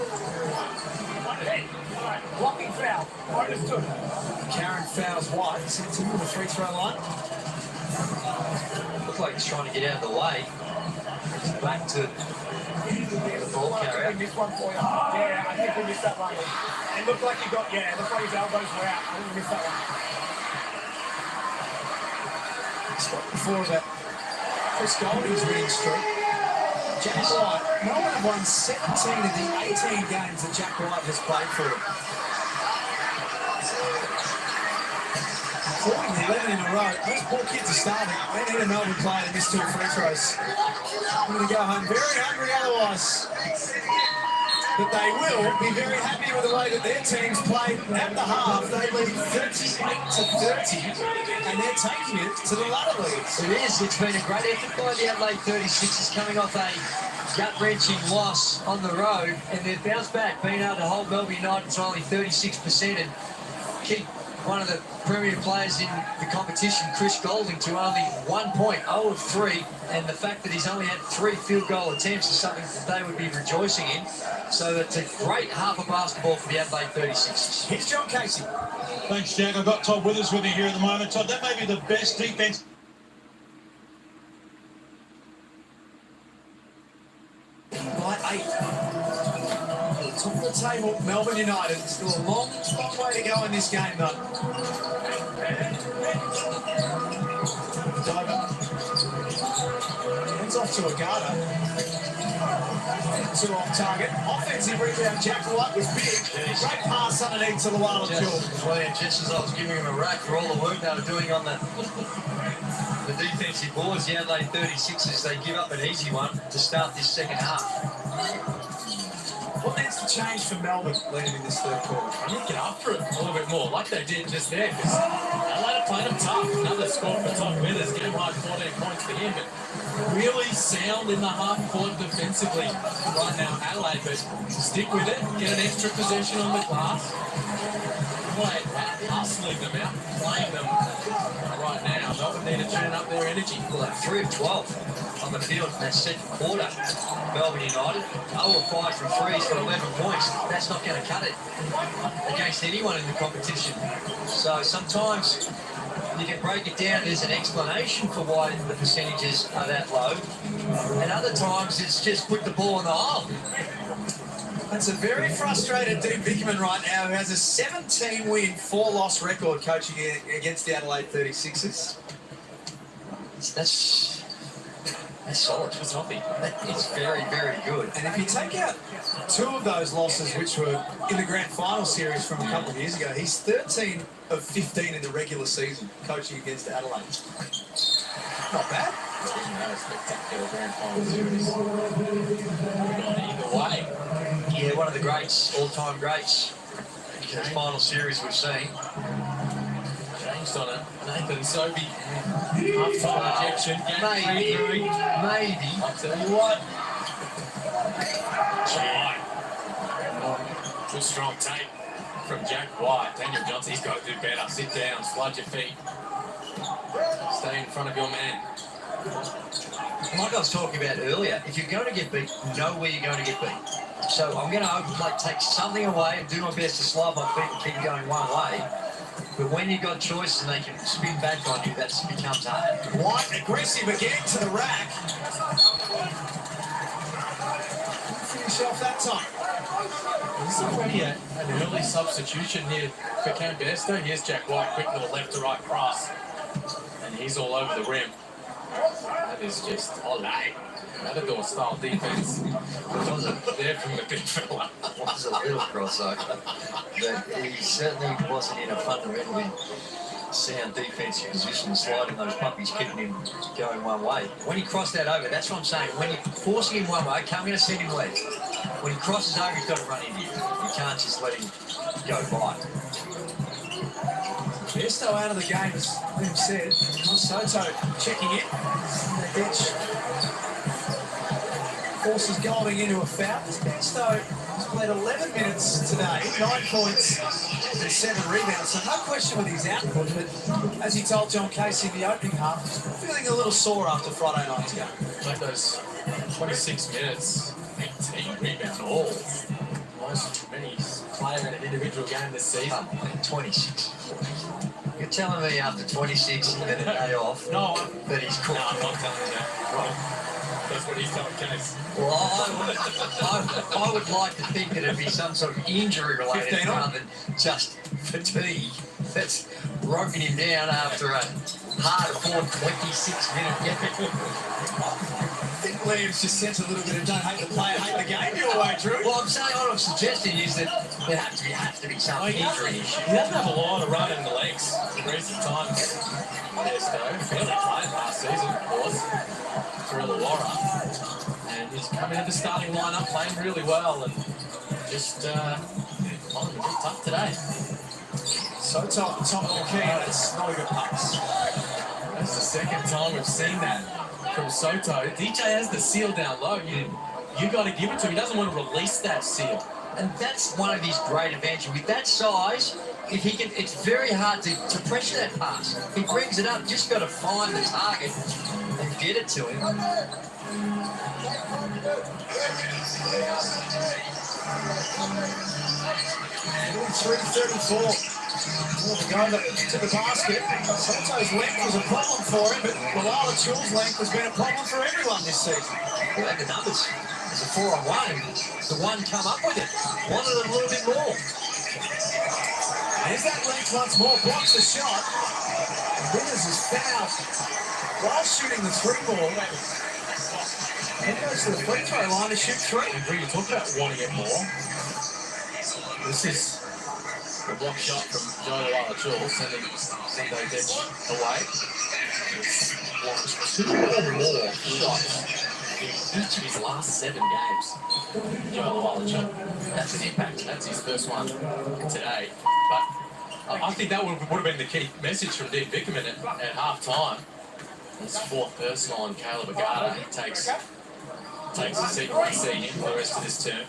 Blocking foul. Understood. Karen fouls White. Sends him to the free throw line. Looks like he's trying to get out of the way. He's back to the ball carrier. I think we missed one for you. Yeah, I think we missed that one. It looked like he got, yeah, it looked like his elbows were out. I think we missed that one. Spot before that Chris Golding's winning streak. Jack White. Melbourne have won 17 of the 18 games that Jack White has played for them. 11 in a row. Those poor kids are starving. They need a Melbourne player to miss 2 free throws. I'm going to go home very hungry otherwise. But they will be very happy with the way that their teams played at the half. They lead 38-30, and they're taking it to the ladder leads. It is. It's been a great effort by the Adelaide 36ers coming off a gut-wrenching loss on the road, and they've bounced back, being able to hold Melbourne United to only 36% and keep one of the premier players in the competition, Chris Golding, to only 1 point, 0 of 3, and the fact that he's only had 3 field goal attempts is something that they would be rejoicing in. So it's a great half of basketball for the Adelaide 36ers. Here's John Casey. Thanks, Jack. I've got Todd Withers with me here at the moment. Todd, that may be the best defense By 8. Top of the table, Melbourne United. Still a long way to go in this game, though. Diver. Hands off to Agata. 2 off target. Offensive rebound, Jack White was big. Great pass underneath to the Luala Jewel. Just as I was giving him a rack for all the work they were doing on the defensive boards, the Adelaide 36ers, they give up an easy one to start this second half. What needs to change for Melbourne leading in this third quarter? I need to get after it a little bit more, like they did just there, because Adelaide played them tough. Another score for Todd Withers, game high 14 points for him, but really sound in the half court defensively right now, Adelaide. But stick with it, get an extra possession on the glass, play hustling them out, playing them right now. Melbourne need to turn up their energy. Well, 3 of 12 on the field in that second quarter. Melbourne United, 0 of 5 from threes for 11 points. That's not going to cut it against anyone in the competition. So sometimes you can break it down. There's an explanation for why the percentages are that low. And other times it's just put the ball in the hole. That's a very frustrated Dean Vickerman right now, who has a 17-win, 4-loss record coaching against the Adelaide 36ers. That's solid. It's healthy. It's very, very good. And if you take out 2 of those losses, which were in the grand final series from a couple of years ago, he's 13 of 15 in the regular season coaching against Adelaide. Not bad. Isn't that a spectacular grand final series? Not either way. Yeah, one of the greats, all-time greats. The final series we've seen. Changed on it. Nathan Sobey, half-time ejection. Maybe. I'll tell you what. White. Good strong take from Jack White. Daniel Johnson, he's got to do better. Sit down, slide your feet. Stay in front of your man. Like I was talking about earlier, if you're going to get beat, know where you're going to get beat. So I'm going to overplay, take something away and do my best to slide my feet and keep going one way. But when you've got choices and they can spin back on you, that becomes hard. White aggressive again to the rack. Finish off that time. This is already an early substitution here for Cambesto. Here's Jack White, quick little left to right cross. And he's all over the rim. That is just Olay. Matador style defense. There from the big fella. Was a little crossover, but he certainly wasn't in a fundamentally sound defensive position, sliding those puppies, keeping him going one way. When he crossed that over, that's what I'm saying. When you're forcing him one way, okay, I'm going to send him left. When he crosses over, he's got to run into you. You can't just let him go by. Besto out of the game, as Liam said. Sotto checking in. Bench forces Golding into a foul. Besto has played 11 minutes today, 9 points and 7 rebounds. So no question with his output, but as he told John Casey in the opening half, feeling a little sore after Friday night's game. Like those 26 minutes, 18 rebound all. Most many player in an individual game this season. 26. You're telling me after 26 and then a day off that he's cooked? No, I'm not telling you that. Right. That's what he's telling Case. Well, I would like to think that it'd be some sort of injury related rather than just fatigue that's roping him down after a hard-fought 26-minute game. I think Liam's just sensed a little bit of don't hate the player, hate the game your way, Drew. Well, I'm saying what I'm suggesting is that there has to be some injury issue. He doesn't have a lot of run in the legs in recent times. Yes, though. Fairly played last season, of course, for Illawarra. And he's coming into the starting lineup, playing really well, and just finding it a bit tough today. So top of the key, and it's not a good pass. That's the second time we've seen that from Sotto. DJ has the seal down low. You got to give it to him. He doesn't want to release that seal. And that's one of his great advantages. With that size, if he can, it's very hard to pressure that pass. He brings it up, just got to find the target and get it to him. 3:34. Going to the basket. Sotto's length was a problem for him, but Malala Chul's length has been a problem for everyone this season. You like the numbers. It's a 4-on-1. The one come up with it. Wanted it a little bit more. There's that length once more. Blocks the shot. Withers is fouled while shooting the three ball. He goes to the free throw line to shoot three. And you talk about wanting it more. This is the block shot from Joe Chul, sending Sunday Ditch away. It's blocked 2 or more shots in each of his last 7 games. Joe Chul. That's an impact. That's his first one today. But I think that would have been the key message from Dean Bickerman at half time. His 4th personal on Caleb Agata. He takes a seat right seat for the rest of this term.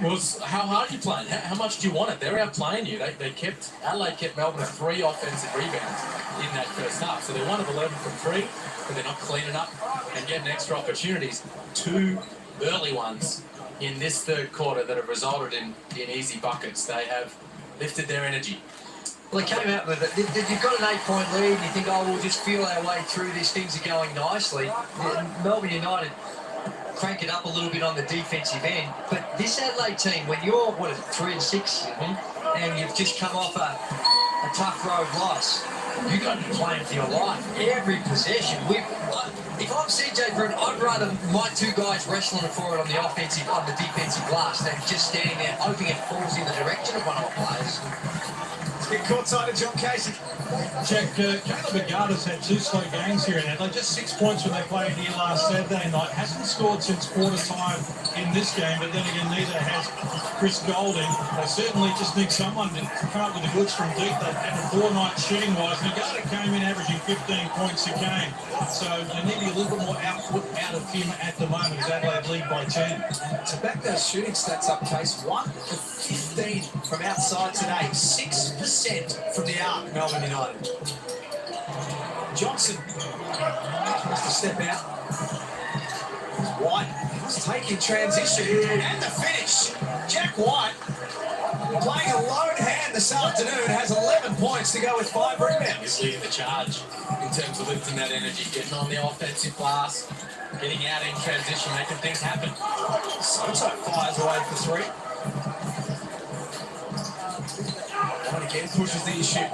Was how hard are you playing? How much do you want it? They're outplaying you. Adelaide kept Melbourne at 3 offensive rebounds in that first half. So they're 1 of 11 from 3, but they're not cleaning up and getting extra opportunities. 2 early ones in this third quarter that have resulted in easy buckets. They have lifted their energy. Well, they came out with it. You've got an 8-point lead and you think, oh, we'll just feel our way through this. Things are going nicely. Melbourne United crank it up a little bit on the defensive end. But this Adelaide team, when you're, 3 and 6, and you've just come off a tough road loss, you've got to be playing for your life. Every possession. If I'm CJ Bruin, I'd rather my 2 guys wrestling for it on the defensive glass than just standing there hoping it falls in the direction of one of our players. Get courtside to John Casey. Jack, Caleb Agata's had 2 slow games here in Adelaide. Just 6 points when they played here last Saturday night. Hasn't scored since quarter time in this game, but then again, neither has Chris Golding. They certainly just need someone to come up with the goods from deep. They've had a 4 night shooting-wise, and Agata came in averaging 15 points a game. So they need to be a little bit more output out of him at the moment as Adelaide lead by 10. To back those shooting stats up, Case, 1 for 15 from outside today, 6% from the arc, Melbourne United. Johnson has to step out. White is taking transition and the finish. Jack White playing a lone hand this afternoon, has 11 points to go with 5 rebounds. He's leading the charge in terms of lifting that energy, getting on the offensive glass, getting out in transition, making things happen. Sotto fires away for 3. And again pushes the issue.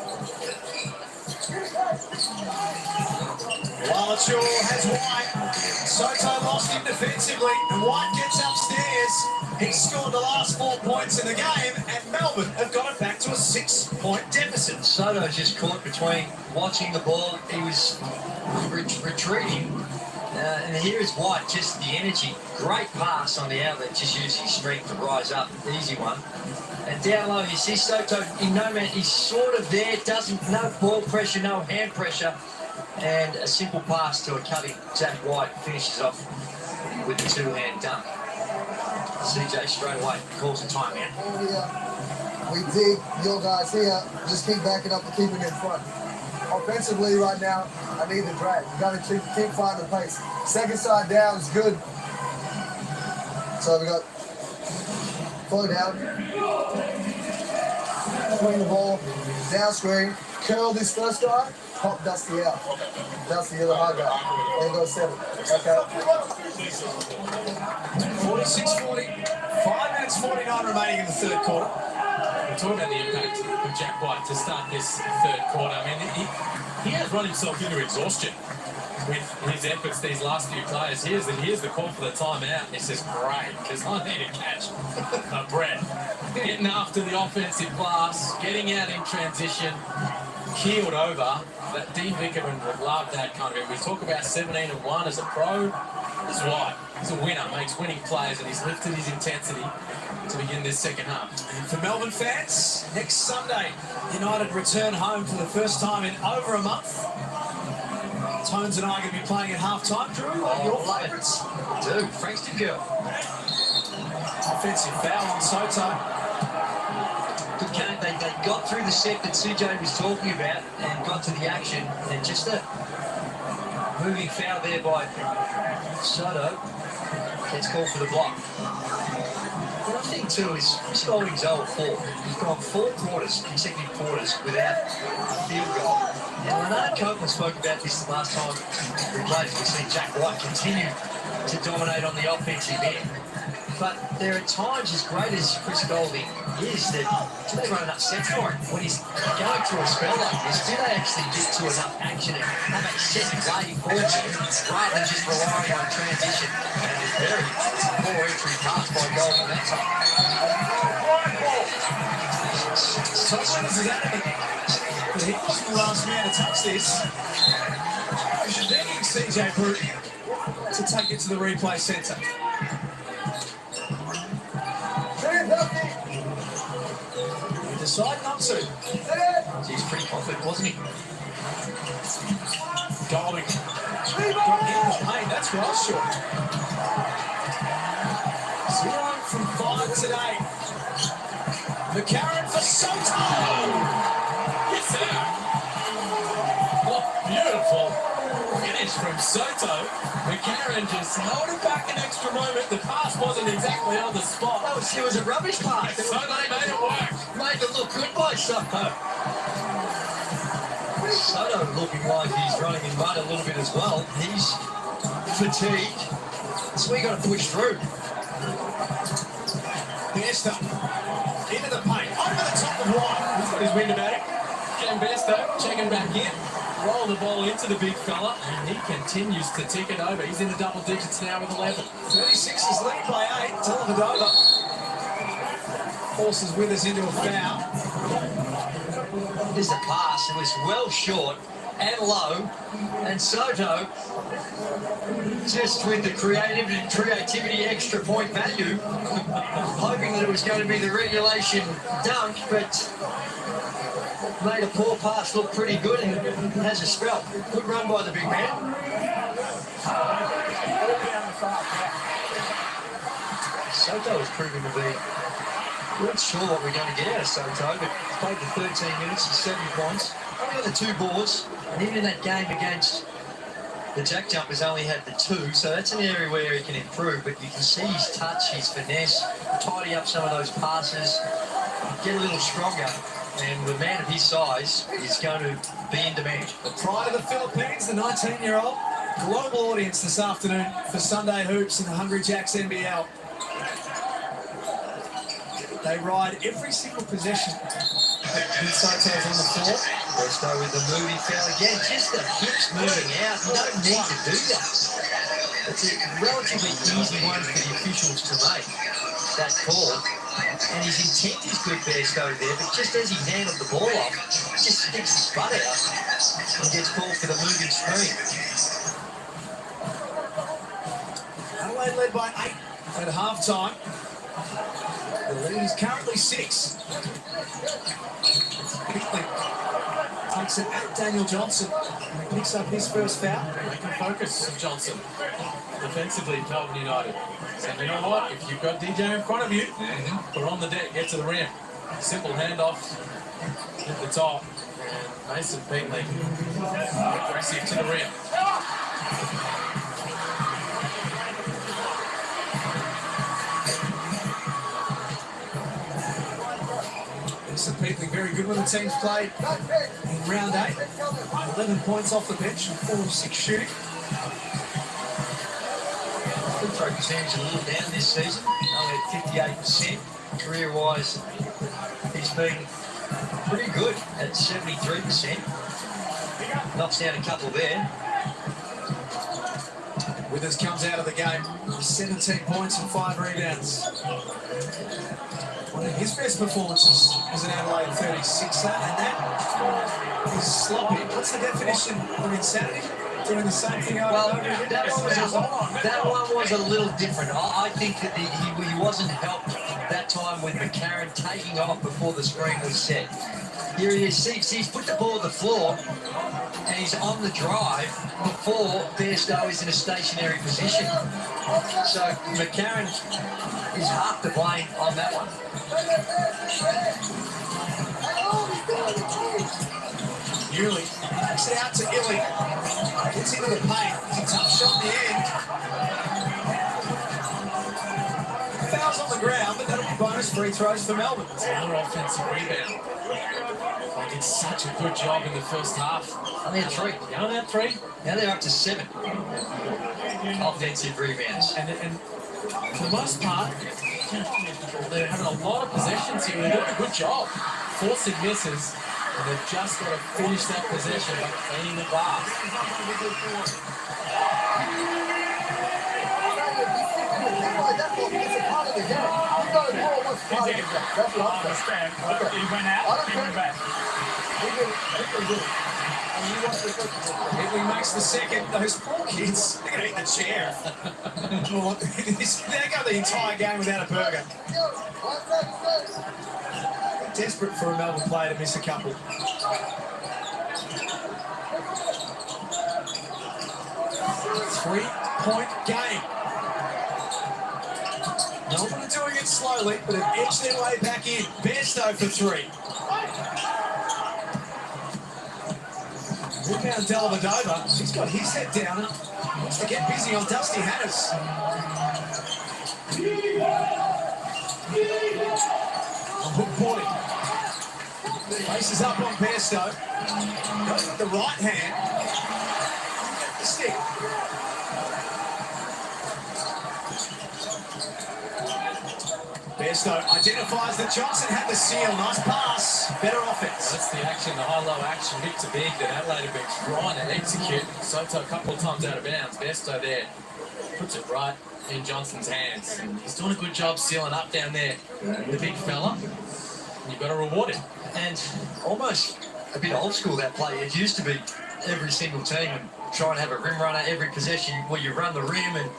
Wallachur has White. Soto lost him defensively, and White gets upstairs. He's scored the last 4 points in the game, and Melbourne have got it back to a 6-point deficit. Soto just caught between watching the ball. He was retreating. And here is White, just the energy. Great pass on the outlet, just used his strength to rise up. Easy one. And down low, you see Soto in no man. He's sort of there, no ball pressure, no hand pressure. And a simple pass to a cutting Jack White finishes off with a two-hand dunk. CJ straight away calls a timeout. We dig your guys here. Just keep backing up and keeping in front. Offensively right now, I need the drag. You gotta keep finding the pace. Second side down is good. So we got flow down. Swing the ball, down screen, curl this first guy, pop Dusty out. Dusty, you're the hard guy. There goes 7. Okay. 46-40, 5 minutes 49 remaining in the third quarter. We're talking about the impact of Jack White to start this third quarter. I mean, he has run himself into exhaustion with his efforts these last few players. Here's the call for the timeout. He says, great, because I need to catch a breath. Getting after the offensive glass, getting out in transition, keeled over. But Dean Vickerman would love that kind of it. We talk about 17-1 as a pro. This is White. He's a winner, makes winning plays, and he's lifted his intensity to begin this second half. And for Melbourne fans, next Sunday, United return home for the first time in over a month. Tones and I are going to be playing at half-time. Drew, your favourites? Dude, Frankston girl. Offensive foul on Soto. Good game. They got through the set that CJ was talking about and got to the action. And just a moving foul there by Soto. Gets called for the block. What I think too is Chris Golding's 0-4. He's gone 4 consecutive quarters without a field goal. And Leonard Copeland spoke about this the last time we played. We've seen Jack White continue to dominate on the offensive end. But there are times, as great as Chris Golding is, that do they run enough sets for him? When he's going through a spell like this, do they actually get to enough action and have a set play for him rather than just relying on transition? And it's very poor entry pass by Golding that time. Thomas is adamant that he was the last man to touch this. Begging CJ Brute to take it to the replay centre. He decided not to. He's pretty confident, wasn't he? Golding got in the paint, that's right, short. 0 from 5 today. McCarron for Soto! Yes, sir. What beautiful finish from Soto. McCarron just held it back an extra moment. The pass wasn't exactly on the spot. It was a rubbish pass. Soto made it work. Made it look good by Soto. Soto looking like he's running in mud a little bit as well. He's fatigued. So we got to push through. Besta into the paint, over the top of White. He's got his wind about it. Gambesto checking back in. Roll the ball into the big fella, and he continues to tick it over. He's in the double digits now with 11. 36 is lead by 8. Dellavedova forces Withers into a foul. There's a pass. It was well short and low. And Soto, just with the creativity extra point value, hoping that it was going to be the regulation dunk, but made a poor pass look pretty good and has a spell. Good run by the big man. Soto is proving to be, we're not sure what we're going to get out of Soto, but he's played for 13 minutes and 7 points. Only got the 2 boards, and even in that game against the Jack Jumpers only had the 2, so that's an area where he can improve, but you can see his touch, his finesse, tidy up some of those passes, get a little stronger. And the man of his size is going to be in demand. The pride of the Philippines, the 19-year-old. Global audience this afternoon for Sunday Hoops in the Hungry Jacks NBL. They ride every single possession Sotto's on the floor. Besto with the moving foul again. Just the hips moving out. You don't need to do that. It's a relatively easy one for the officials to make, that call. And his intent is good, Besto there, but just as he handled the ball off, just sticks his butt out and gets called for the moving screen. Adelaide led by 8 at half-time. The lead is currently 6. Quickly takes it at Daniel Johnson and picks up his first foul. They can focus Johnson defensively, Melbourne United. So you know what? If you've got DJ in front of you, put on the deck, get to the rim. Simple handoff at the top. And Mason Peatley aggressive to the rim. Mason Peatley very good when the team's played in round 8. 11 points off the bench and 4 of 6 shooting. Free throw percentage a little down this season, only at 58%. Career-wise, he's been pretty good at 73%. Knocks down a couple there. Withers comes out of the game, 17 points and 5 rebounds. One of his best performances was an Adelaide 36er, and that is sloppy. What's the definition of insanity? Doing the same thing over and over again? That one was a little different. I think that he wasn't helped that time with McCarron taking off before the screen was set. Here he is, he's put the ball on the floor, and he's on the drive before Besto is in a stationary position. So McCarron is half to blame on that one. Yuli backs it out to Illy. Gets into the paint. It's a tough shot in the end. Fouls on the ground, but that'll be bonus free throws for Melbourne. It's another offensive rebound. They did such a good job in the first half. Only had 3. Only had 3. Now they're up to 7 offensive rebounds. And for the most part, they're having a lot of possessions here. They're doing a good job. Forcing misses, and they've just got to finish that possession by cleaning the glass. Hitley makes the second. Those poor kids, they're going to eat the chair. They're going the entire game without a burger. Desperate for a Melbourne player to miss a couple. 3-point game. Melbourne are doing it slowly, but have edged their way back in. Besto for 3. Rebound Dellavedova. He's got his head down and wants to get busy on Dusty Hannahs. On hook point. Faces up on Besto. Goes with the right hand. The stick. Besto identifies that Johnson had the seal. Nice pass. Better offense. That's the action, the high-low action, big to big that Adelaide have been trying to execute. Sotto a couple of times out of bounds. Besto there puts it right in Johnson's hands. He's doing a good job sealing up down there, the big fella. You've got to reward him. And almost a bit old school, that play. It used to be every single team and try and have a rim runner every possession where you run the rim and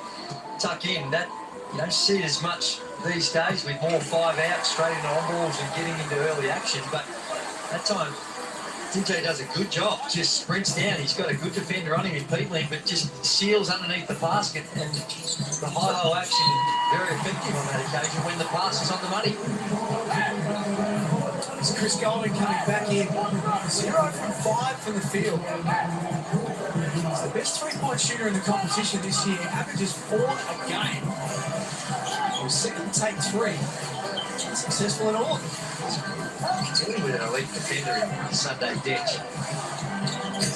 tuck in. That you don't see it as much these days with more 5 out, straight into on balls and getting into early action. But that time, DJ does a good job. Just sprints down. He's got a good defender on him in Peatley, but just seals underneath the basket. And the high-low action, very effective on that occasion when the pass is on the money. It's Chris Golding coming back in. 0 from 5 from the field. He's the best 3-point shooter in the competition this year. Averages 4 a game. He was second to take 3. Successful in all of them. Dealing with an elite defender in Sunday Ditch.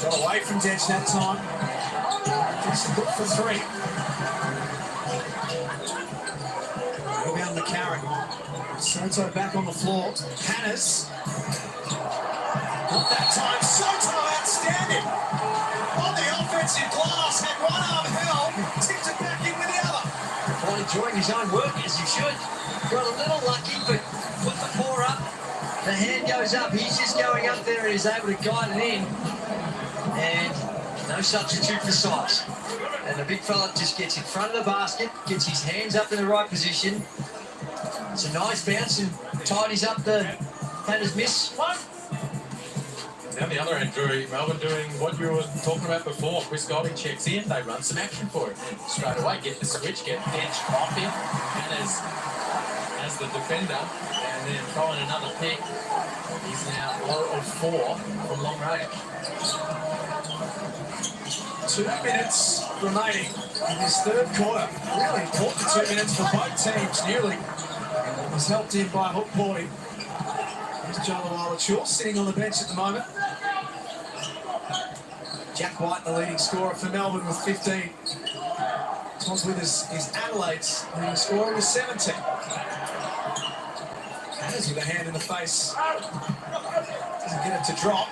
Got away from Ditch that time. Just good for 3. Rebound McCarron. Sotto back on the floor. Hannahs. time. Sotto outstanding. On the offensive glass, had one arm held, tipped it back in with the other. Well, enjoying his own work as he should. Got a little lucky, but put the paw up. The hand goes up. He's just going up there and is able to guide it in. And no substitute for size. And the big fella just gets in front of the basket, gets his hands up in the right position. It's a nice bounce and tidies up the Hannah's miss. Down the other end, Drew, Melbourne doing what you were talking about before. Chris Golding checks in, they run some action for it. And straight away, get the switch, get edge off him, and as the defender, and then throwing another pick. He's now 0 of 4 from long range. 2 minutes remaining in this third quarter. Really important 2 minutes for both teams. Newly was helped in by hook boarding. Here's John Lawala sitting on the bench at the moment. Jack White, the leading scorer for Melbourne, with 15. Tom's with us is Adelaide's leading scorer with 17. Hannah's with a hand in the face. Doesn't get it to drop.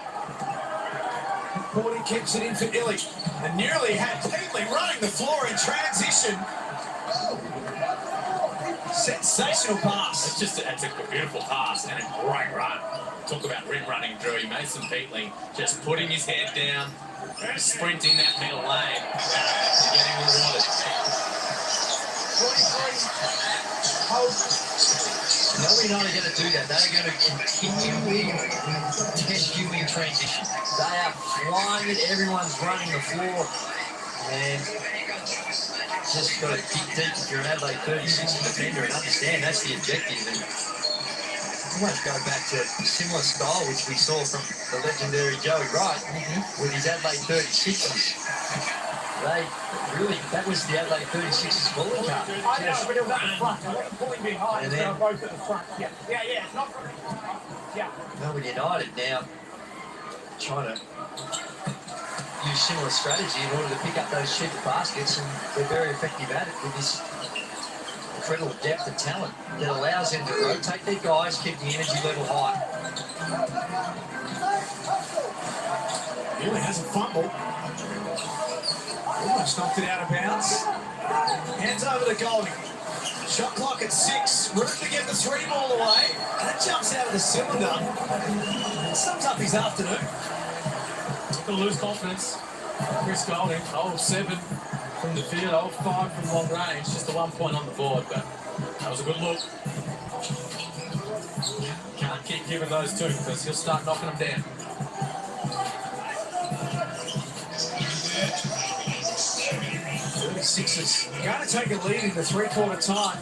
Porty keeps it in for Illy. And nearly had Peatley running the floor in transition. Sensational pass. It's a beautiful pass and a great run. Talk about rim running, Drew. Mason Peatley just putting his head down, sprinting that middle lane, and getting rewarded. Melbourne are going to do that. They're going to continually test you in transition. They are flying it. Everyone's running the floor. And just got to dig deep if you're an Adelaide 36 defender and understand that's the objective. And almost go back to a similar style which we saw from the legendary Joey Wright with his Adelaide 36s. That was the Adelaide 36's calling card. But it was at the front. Pulling behind, And then- so both at the front. Yeah. It's not. Yeah. Melbourne United now trying to use similar strategy in order to pick up those cheaper baskets, and they're very effective at it with this incredible depth of talent that allows them to rotate their guys, keep the energy level high. Really has a fumble. Almost knocked it out of bounds. Hands over to Golding. Shot clock at 6. Room to get the 3 ball away. That jumps out of the cylinder. Sums up his afternoon. To lose confidence. Chris Golding, 0-7 from the field, 0-5 from long range. Just the 1 point on the board, but that was a good look. Can't keep giving those two because he'll start knocking them down. Sixers going to take a lead in the 3-quarter time.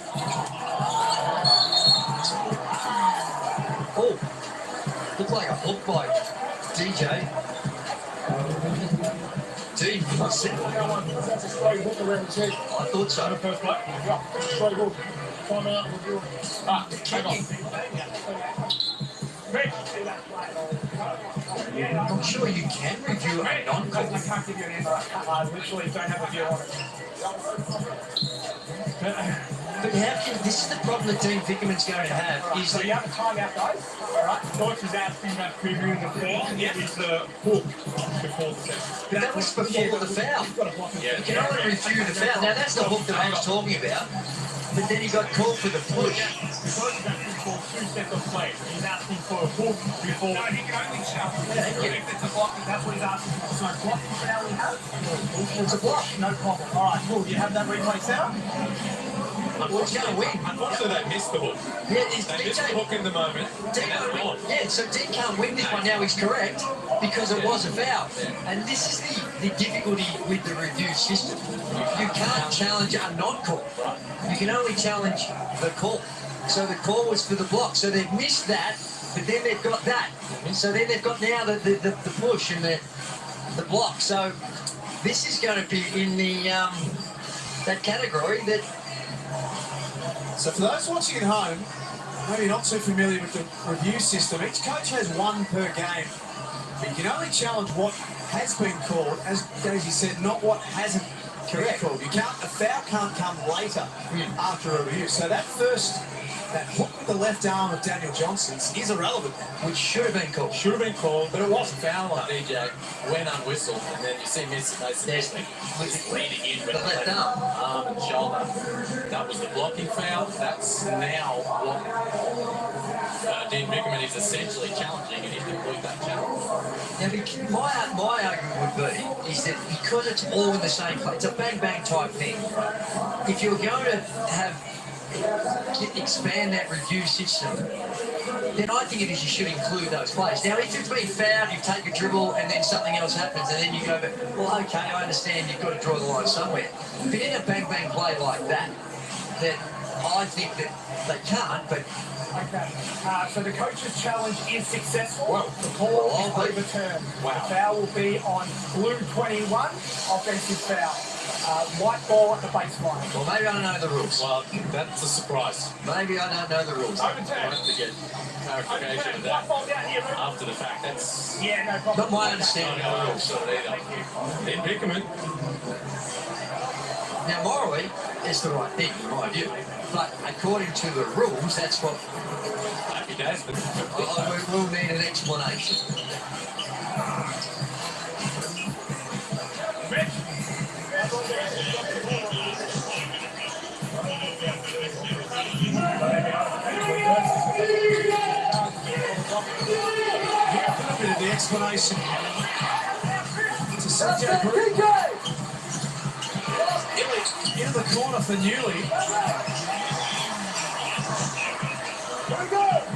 Oh, looked like a hook by DJ. That's a straight hook around the head. I thought so. First play. Yeah. Straight hook. Timeout. Hang on. I'm sure you can review a non-call. I can't give you an answer. I literally don't have a view on it. But how can, this is the problem that Dean Vickerman's going to have, is So that you have a timeout, guys. All right. Deutsch is asking about previewing the foul. Yeah. It's the hook before the foul. that was before the foul. You've got to block it. Yeah. You can only review the foul. Now that's the hook that I was talking about. But then he got called for the push. Deutsch is asking for 2 sets of plays. He's asking for a hook before. No, he can only shout. If it's a block, that's what he's asking for. So blocking foul we have. It's a block. No problem. All right, cool. You have that replay sound? Well, it's going to win. Unfortunately, they missed the hook. Yeah, it's They missed the DJ. hook in the moment. Dean, and that's gone. yeah, so Dean can't win this one now, he's correct, because it was a foul. And this is the difficulty with the review system. You can't challenge a non-call. You can only challenge the call. So the call was for the block. So they've missed that, but then they've got that. So then they've got now the push and the block. So this is going to be in the that category that. So for those watching at home, maybe not too familiar with the review system, each coach has 1 per game. But you can only challenge what has been called, as Daisy said, not what hasn't been called. A foul can't come later after a review. So that first that hook with the left arm of Daniel Johnson's is irrelevant. Which should have been called. Should have been called, but it wasn't foul on DJ when unwhistled. And then you see Mason leading in with the left arm and shoulder. That was the blocking foul. That's now what Dean Bickerman is essentially challenging, and he complete that challenge. Now, my argument would be is that because it's all in the same place, it's a bang-bang type thing. If you're going to expand that review system, then I think you should include those plays. Now, if you've been fouled, you take a dribble, and then something else happens, and then you go, well, okay, I understand you've got to draw the line somewhere. But in a bang-bang play like that I think that they can't, but... Okay, so the coach's challenge is successful. Well, the ball is overturned. Wow. The foul will be on blue 21, offensive foul. White ball at the baseline. Well, maybe I don't know the rules. Well, that's a surprise. Maybe I don't know the rules. I have to get clarification of that White ball down here. after the fact. That's Yeah, no problem. Not my understanding of the not rules. either. Dean Bickerman. Now, morally, it's the right thing, in my view. But according to the rules, that's what... Happy days, but we'll need an explanation. Here's a bit of the explanation to Sergio Group. Into the corner for Newley.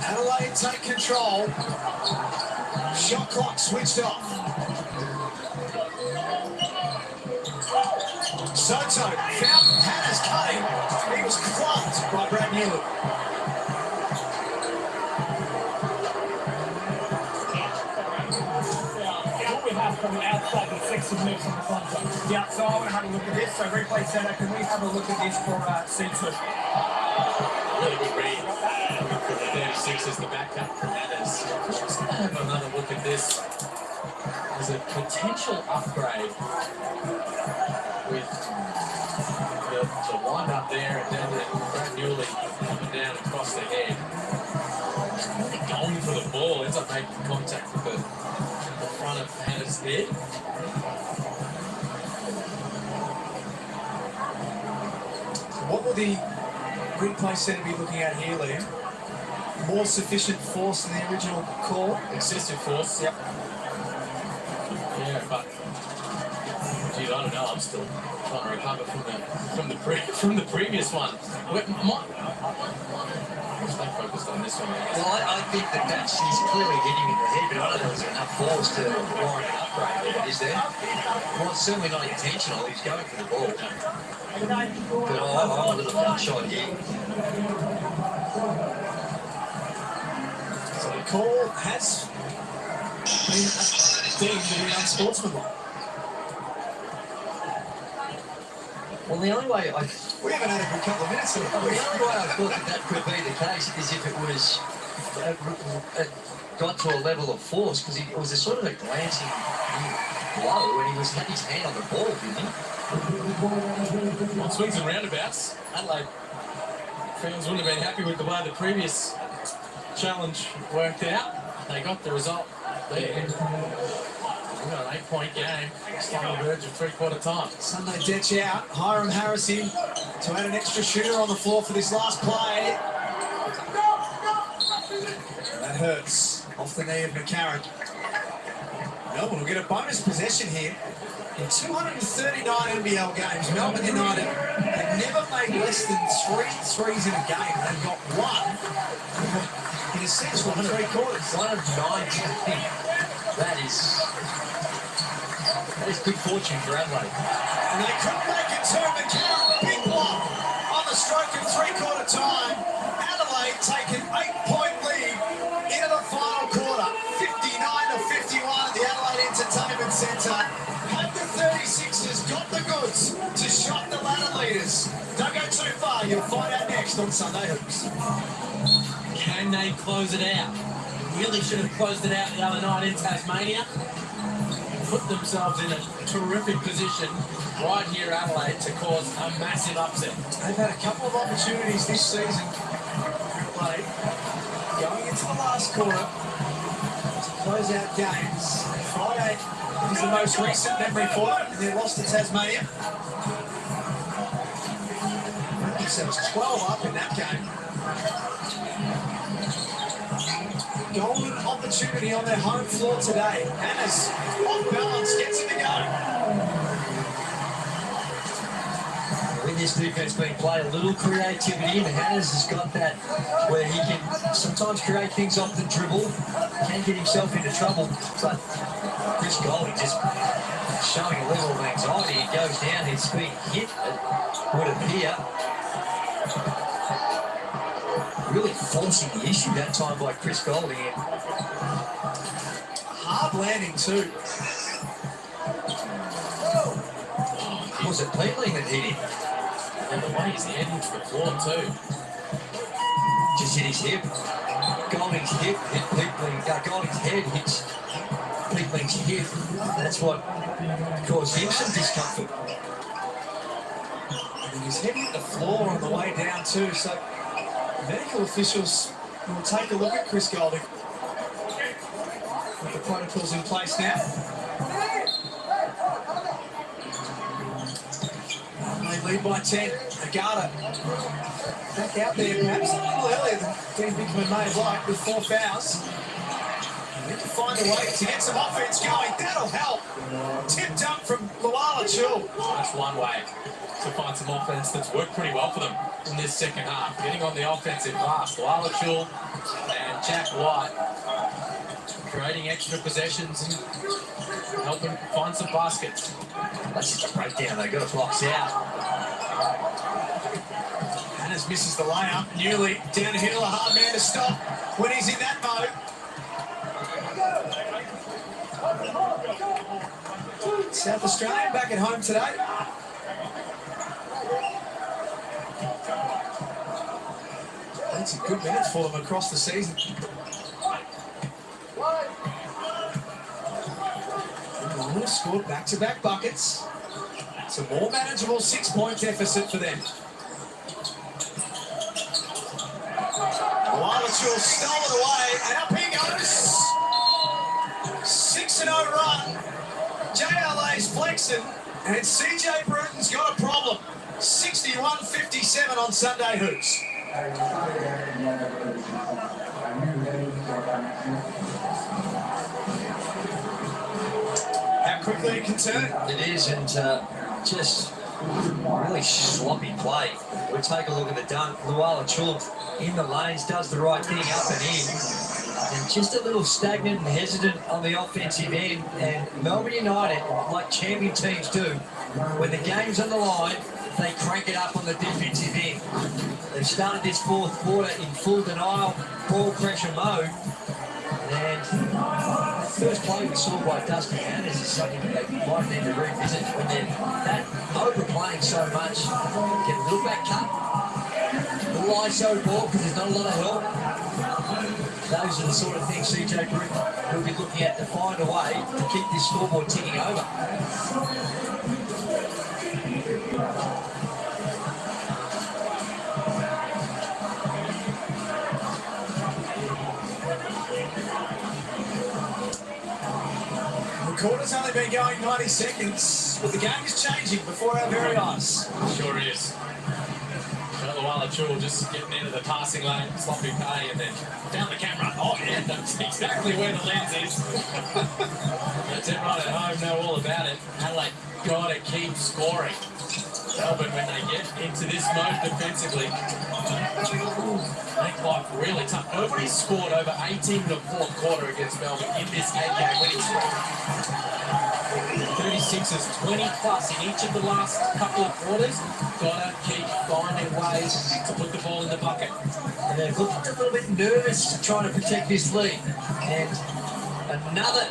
Adelaide take control. Shot clock switched off. Soto found Hannah's cutting. He was clubbed by Brad Newley. From the outside, the six of moves on the contact. Yeah, so I want to have a look at this. So replay center, can we have a look at this for C2? really good read for the 36 as the backup from Hannah's. Just going to have another look at this. There's a potential upgrade with the wind up there and then Brad Newley coming down across the head. Really going for the ball, ends up making contact with the front of Hannah's head. What will the replay center be looking at here, Liam? More sufficient force than the original call? Excessive force. Yep. Yeah, but geez, I don't know. I'm still trying to recover from the previous one. Stay focused on this one. Well, I think he's clearly hitting in the head, but I don't know if there's enough force to warrant an upgrade. Is there? Well, it's certainly not intentional. He's going for the ball. But I'm a little bit shot here. So the call has been deemed to be unsportsmanlike. Well, the only way We haven't had a good couple of minutes here. the only way I thought that could be the case is if it was got to a level of force, because it was a sort of a glancing blow when he had his hand on the ball, didn't he? On swings and roundabouts, Adelaide fans wouldn't have been happy with the way the previous challenge worked out. They got the result there. We've got an 8-point game. Still on the verge of three-quarter time. Sunday Detch out. Hiram Harris in to add an extra shooter on the floor for this last play. That hurts. Off the knee of McCarron. Melbourne will get a bonus possession here. In 239 NBL games, Melbourne United have never made less than 3 threes in a game. They've got one in essentially 3 quarters. 1 of 9. That is good fortune for Adelaide. And they couldn't make it to McCarron. Big block on the stroke of three-quarter time. Adelaide take an 8-point lead into the final quarter. 59-51 at the Adelaide Entertainment Centre. Have the 36ers got the goods to shock the ladder leaders? Don't go too far. You'll find out next on Sunday Hoops. Can they close it out? Really should have closed it out the other night in Tasmania. Put themselves in a terrific position right here at Adelaide to cause a massive upset. They've had a couple of opportunities this season Adelaide going into the last quarter to close out games. Friday is the most recent memory for them, and they lost to Tasmania. Themselves 12 up in that game. Golden opportunity on their home floor today. Hannah's off balance, gets it to go. When this defense being played, a little creativity, and Hannah's has got that where he can sometimes create things off the dribble, can get himself into trouble, but Chris Golding just showing a level of anxiety. He goes down, his feet hit, it would appear. Really forcing the issue that time by Chris Golding. Hard landing too. Was it Peatling that hit him? And the way he's heading to the floor too. Just hit his hip. Golding's hip hit Peatling. Golding's head hits Peatling's hip. That's what caused him some discomfort. And he's hitting the floor on the way down too, so medical officials will take a look at Chris Golding. With the protocols in place now. They lead by 10. Agata back out there, perhaps a little earlier than Dean Bickman may have liked, with 4 fouls. They need to find a way to get some offense going. That'll help. Tipped up from Luala Chul. That's one way to find some offense that's worked pretty well for them in this second half. Getting on the offensive glass. Luala Chul and Jack White creating extra possessions and helping find some baskets. That's just a breakdown. They got to box out. Hannes misses the layup. Newley downhill, a hard man to stop when he's in that mode. South Australian back at home today. That's a good minutes for them across the season. Warner scored back-to-back buckets. It's a more manageable 6-point deficit for them. Luala-Chul stole it away, and up he goes. 6-0 run. JLA's flexing, and CJ Bruton's got a problem. 61-57 on Sunday Hoops. How quickly it can turn. It is, and just really sloppy play. We'll take a look at the dunk. Luala-Chul in the lanes, does the right thing up and in. And just a little stagnant and hesitant on the offensive end. And Melbourne United, like champion teams do, when the game's on the line, they crank it up on the defensive end. They've started this fourth quarter in full denial, ball pressure mode. And that first play we saw by Dustin Hanners is something that they might need to revisit when they're that overplaying so much. Get a little back cut, a little ISO ball because there's not a lot of help. Those are the sort of things CJ Bruton will be looking at to find a way to keep this scoreboard ticking over. The quarter's only been going 90 seconds, but the game is changing before our very eyes. Sure is. Luala-Chul just getting into the passing lane, sloppy pay, and then down the camera. Oh yeah, that's exactly where the lens is. That's everyone at home know all about it. Adelaide gotta keep scoring. Melbourne, when they get into this mode defensively, make life really tough. Nobody's scored over 18 in the fourth quarter against Melbourne in this 8-game winning streak. 36ers, 20 plus in each of the last couple of quarters. Gotta keep finding ways to put the ball in the bucket. And they've looked a little bit nervous trying to protect this lead. And another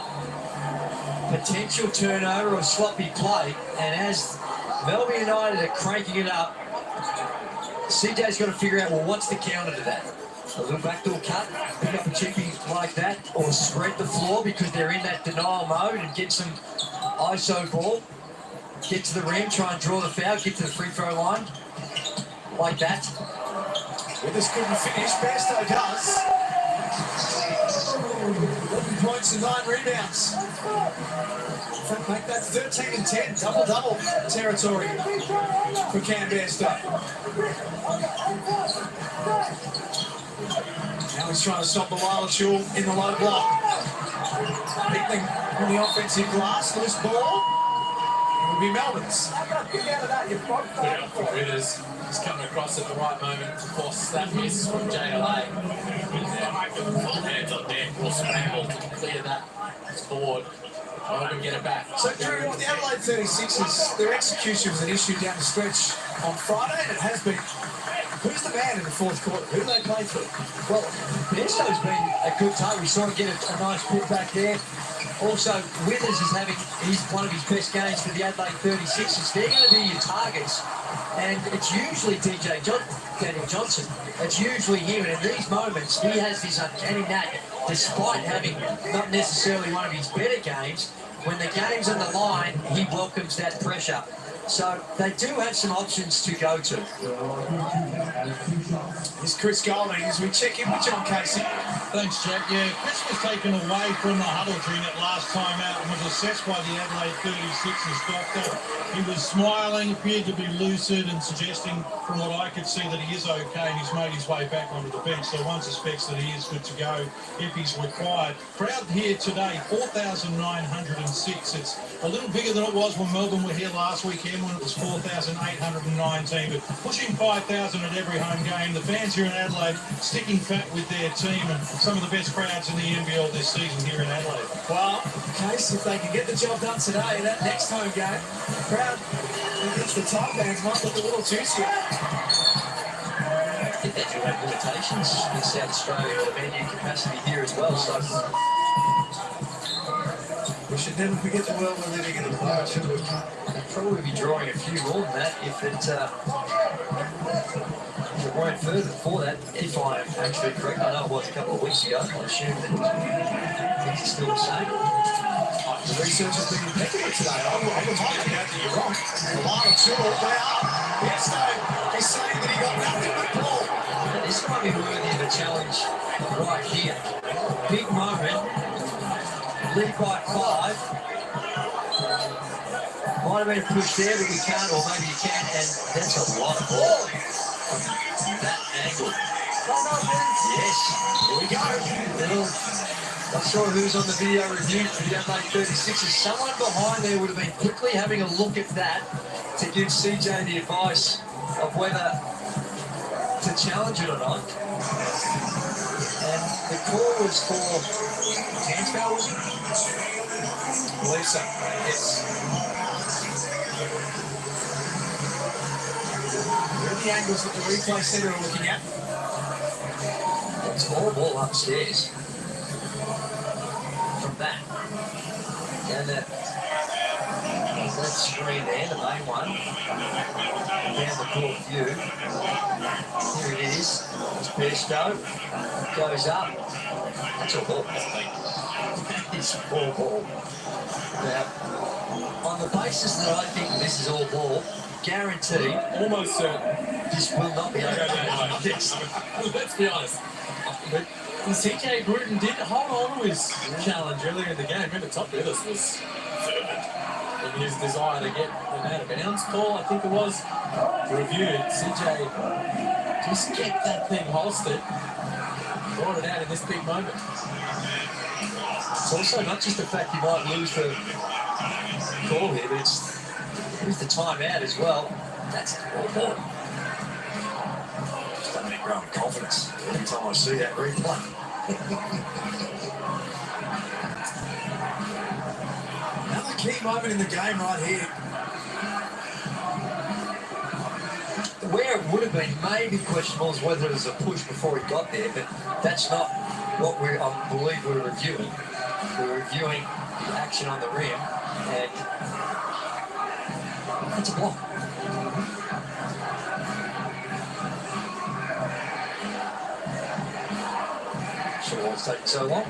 potential turnover or sloppy play. And as Melbourne United are cranking it up, CJ's got to figure out, well, what's the counter to that? A little backdoor cut, pick up a chippy like that, or spread the floor because they're in that denial mode and get some ISO ball, get to the rim, try and draw the foul, get to the free throw line, like that. Withers couldn't finish. Bairstow does. 11 points and 9 rebounds. In fact, make that 13 and 10. Double-double territory for Cam Bairstow. Now he's trying to stop the Chul in the low block. Hickling on the offensive glass. Loose ball. It will be Melbourne's. Yeah, for Withers. He's coming across at the right moment to force that miss from Adelaide. Hands on deck, will scramble to clear that board. Melbourne get it back. So, Drew, with the Adelaide 36ers, their execution was an issue down the stretch on Friday, and it has been. Who's the man in the fourth quarter? Who do they play for? Well, Bairstow's been a good target. We saw him get a nice put back there. Also, Withers is having one of his best games for the Adelaide 36ers. They're going to be your targets. And it's usually Daniel Johnson. It's usually him. And in these moments, he has this uncanny knack, despite having not necessarily one of his better games, when the game's on the line, he welcomes that pressure. So they do have some options to go to. It's Chris Golding as we check in with John Casey. Thanks, Jack. Yeah, Chris was taken away from the huddle during that last time out and was assessed by the Adelaide 36ers doctor. He was smiling, appeared to be lucid and suggesting, from what I could see, that he is okay, and he's made his way back onto the bench. So one suspects that he is good to go if he's required. Crowd here today, 4,906. It's a little bigger than it was when Melbourne were here last weekend, when it was 4,819, but pushing 5,000 at every home game. The fans here in Adelaide sticking fat with their team, and some of the best crowds in the NBL this season here in Adelaide. Well, Case, if they can get the job done today, that next home game, the crowd against the top bands might look a little juicier. I think they do have limitations in South Australia for venue capacity here as well. So we should never forget the world we're living in at the moment, should we? they'll probably be drawing a few more than that if it weren't further for that, if I am actually correct. I know it was a couple of weeks ago. I assume that things are still the same. The research has been impeccable today. I would like to go that you're wrong. Chul, they are. Bairstow is saying that he got nothing but ball. This might be worthy of a challenge right here. Big moment. Lead by 5. Might have been a push there, but we can't, or maybe you can, and that's a lot of ball. That angle. Yes, here we go. Not sure who's on the video review for the Adelaide 36ers. Someone behind there would have been quickly having a look at that to give CJ the advice of whether to challenge it or not. And the call was for Hands foul, was it? I believe so. Yes. Where are the angles that the replay centre are looking at? It's all ball upstairs. From that. Down that screen there, the main one. Down the court view. Here it is. It's Bairstow. Goes up. That's all ball. It's all ball. Now, on the basis that I think this is all ball, guaranteed, Almost certain. this will not be okay. Yes. Let's be honest. But CJ Bruton did hold on to his challenge earlier in the game. Remember, Top Withers was fervent in his desire to get an out of bounds call, I think it was, reviewed. CJ just kept that thing holstered, brought it out in this big moment. It's also not just the fact you might lose the call here, but it's lose the timeout as well. That's all ball. Just don't make growing confidence every time I see that replay. Another key moment in the game right here. Where it would have been maybe questionable is whether it was a push before he got there, but that's not what I believe we're reviewing. We're reviewing the action on the rim, and that's a block. Sure why it's taking so long.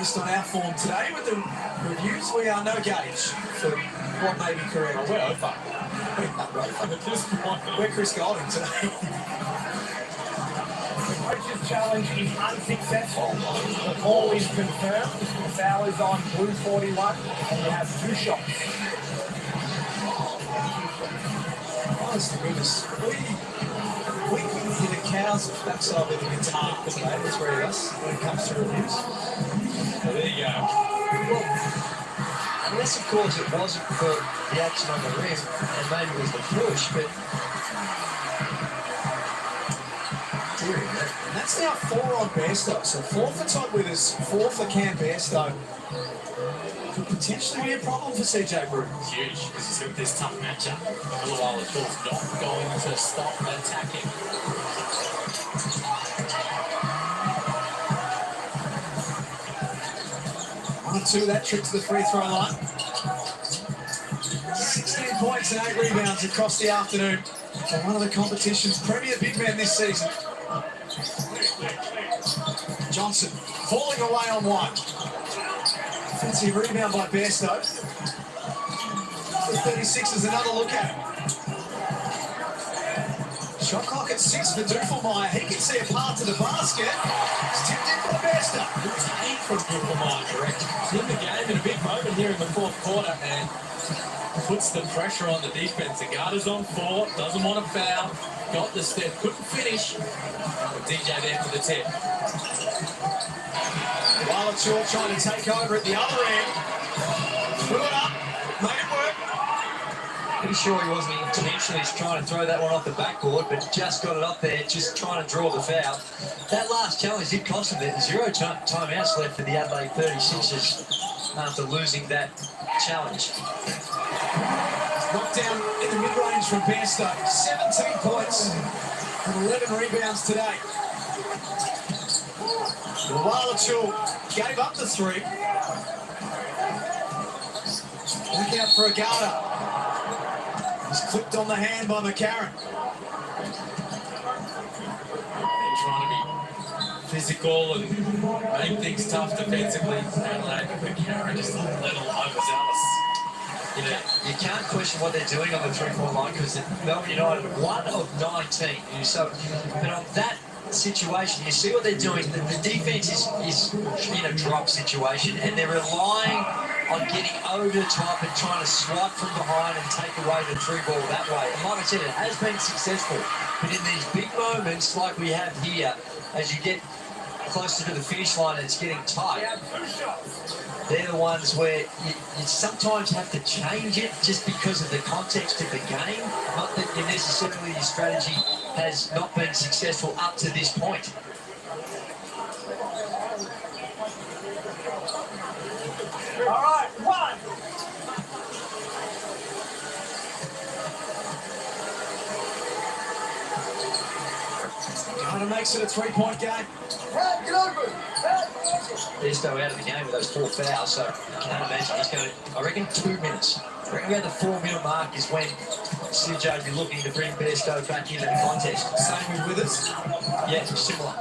based on our form today with the reviews, we are no gauge for what may be correct. Oh, we're over. At this point, We're Chris Golding today. Coach's challenge is unsuccessful. The ball is confirmed. The foul is on blue 41, and you have 2 shots. Honest to goodness, we can hit a cow's backside with a guitar today, the three of us, when it comes to reviews. so there you go. Unless, of course, it wasn't for the action on the rim, and maybe it was the push, but And that's now 4 on Bairstow. So 4 for Todd Withers, 4 for Cam Bairstow. Could potentially be a problem for CJ Brew. It's huge because he's got this tough matchup. Otherwise, the ball's not going to stop attacking. 1-2 that trip to the free throw line. 16 points and 8 rebounds across the afternoon for one of the competition's premier big men this season. Johnson falling away on one. Fancy rebound by Bairstow. The 36 is another look at it. Shot clock at 6 for Duffelmeyer. He can see a path to the basket. It's tipped in by Bairstow. Good take from Duffelmeyer, correct. He's in the game in a big moment here in the fourth quarter and puts the pressure on the defense. The guard is on 4, doesn't want to foul, got the step, couldn't finish. But DJ there for the tip. Wallace trying to take over at the other end. Threw it up, made it work. pretty sure he wasn't intentionally trying to throw that one off the backboard, but just got it up there, just trying to draw the foul. That last challenge did cost him it. 0 timeouts left for the Adelaide 36ers after losing that challenge. Knocked down in the mid-range from Bairstow. 17 points and 11 rebounds today. Wallachul gave up the 3. Back out for Agata. He's clipped on the hand by McCarron. They're trying to be physical and make things tough defensively. Adelaide, McCarron just a little overzealous. You know, you can't question what they're doing on the 3-4 line because Melbourne United 1 of 19. But on that situation, you see what they're doing. The defense is in a drop situation and they're relying on getting over the top and trying to swipe from behind and take away the 3-ball that way. And like I said, it has been successful. But in these big moments like we have here, as you get closer to the finish line and it's getting tight, they're the ones where you sometimes have to change it just because of the context of the game. Not that necessarily your strategy has not been successful up to this point. All right, 1. Agata makes it a 3-point game. Hey, get over. They're still out of the game with those 4 fouls, so you can't imagine he's going to, I reckon 2 minutes. I reckon around the 4-minute mark is when CJ will be looking to bring Bairstow back into the contest. Same with Withers. Yeah, similar.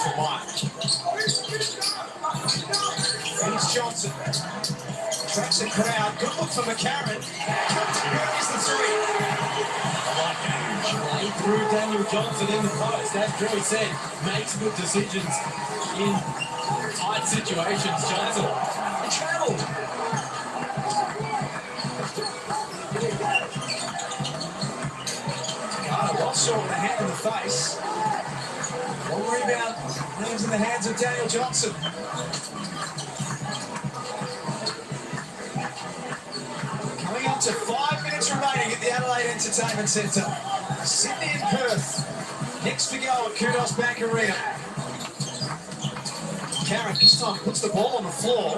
For Mike. Here's Johnson. Tracks the crowd. Good look for McCarron. Here's the 3. Play through Daniel Johnson in the post. As Drew said, makes good decisions in tight situations. Johnson travelled. Well short with a hand in the face. 1 rebound lands in the hands of Daniel Johnson. Coming up to 5 minutes remaining at the Adelaide Entertainment Centre. Sydney and Perth. Next to go at Kudos Bank Arena. Karen this time puts the ball on the floor.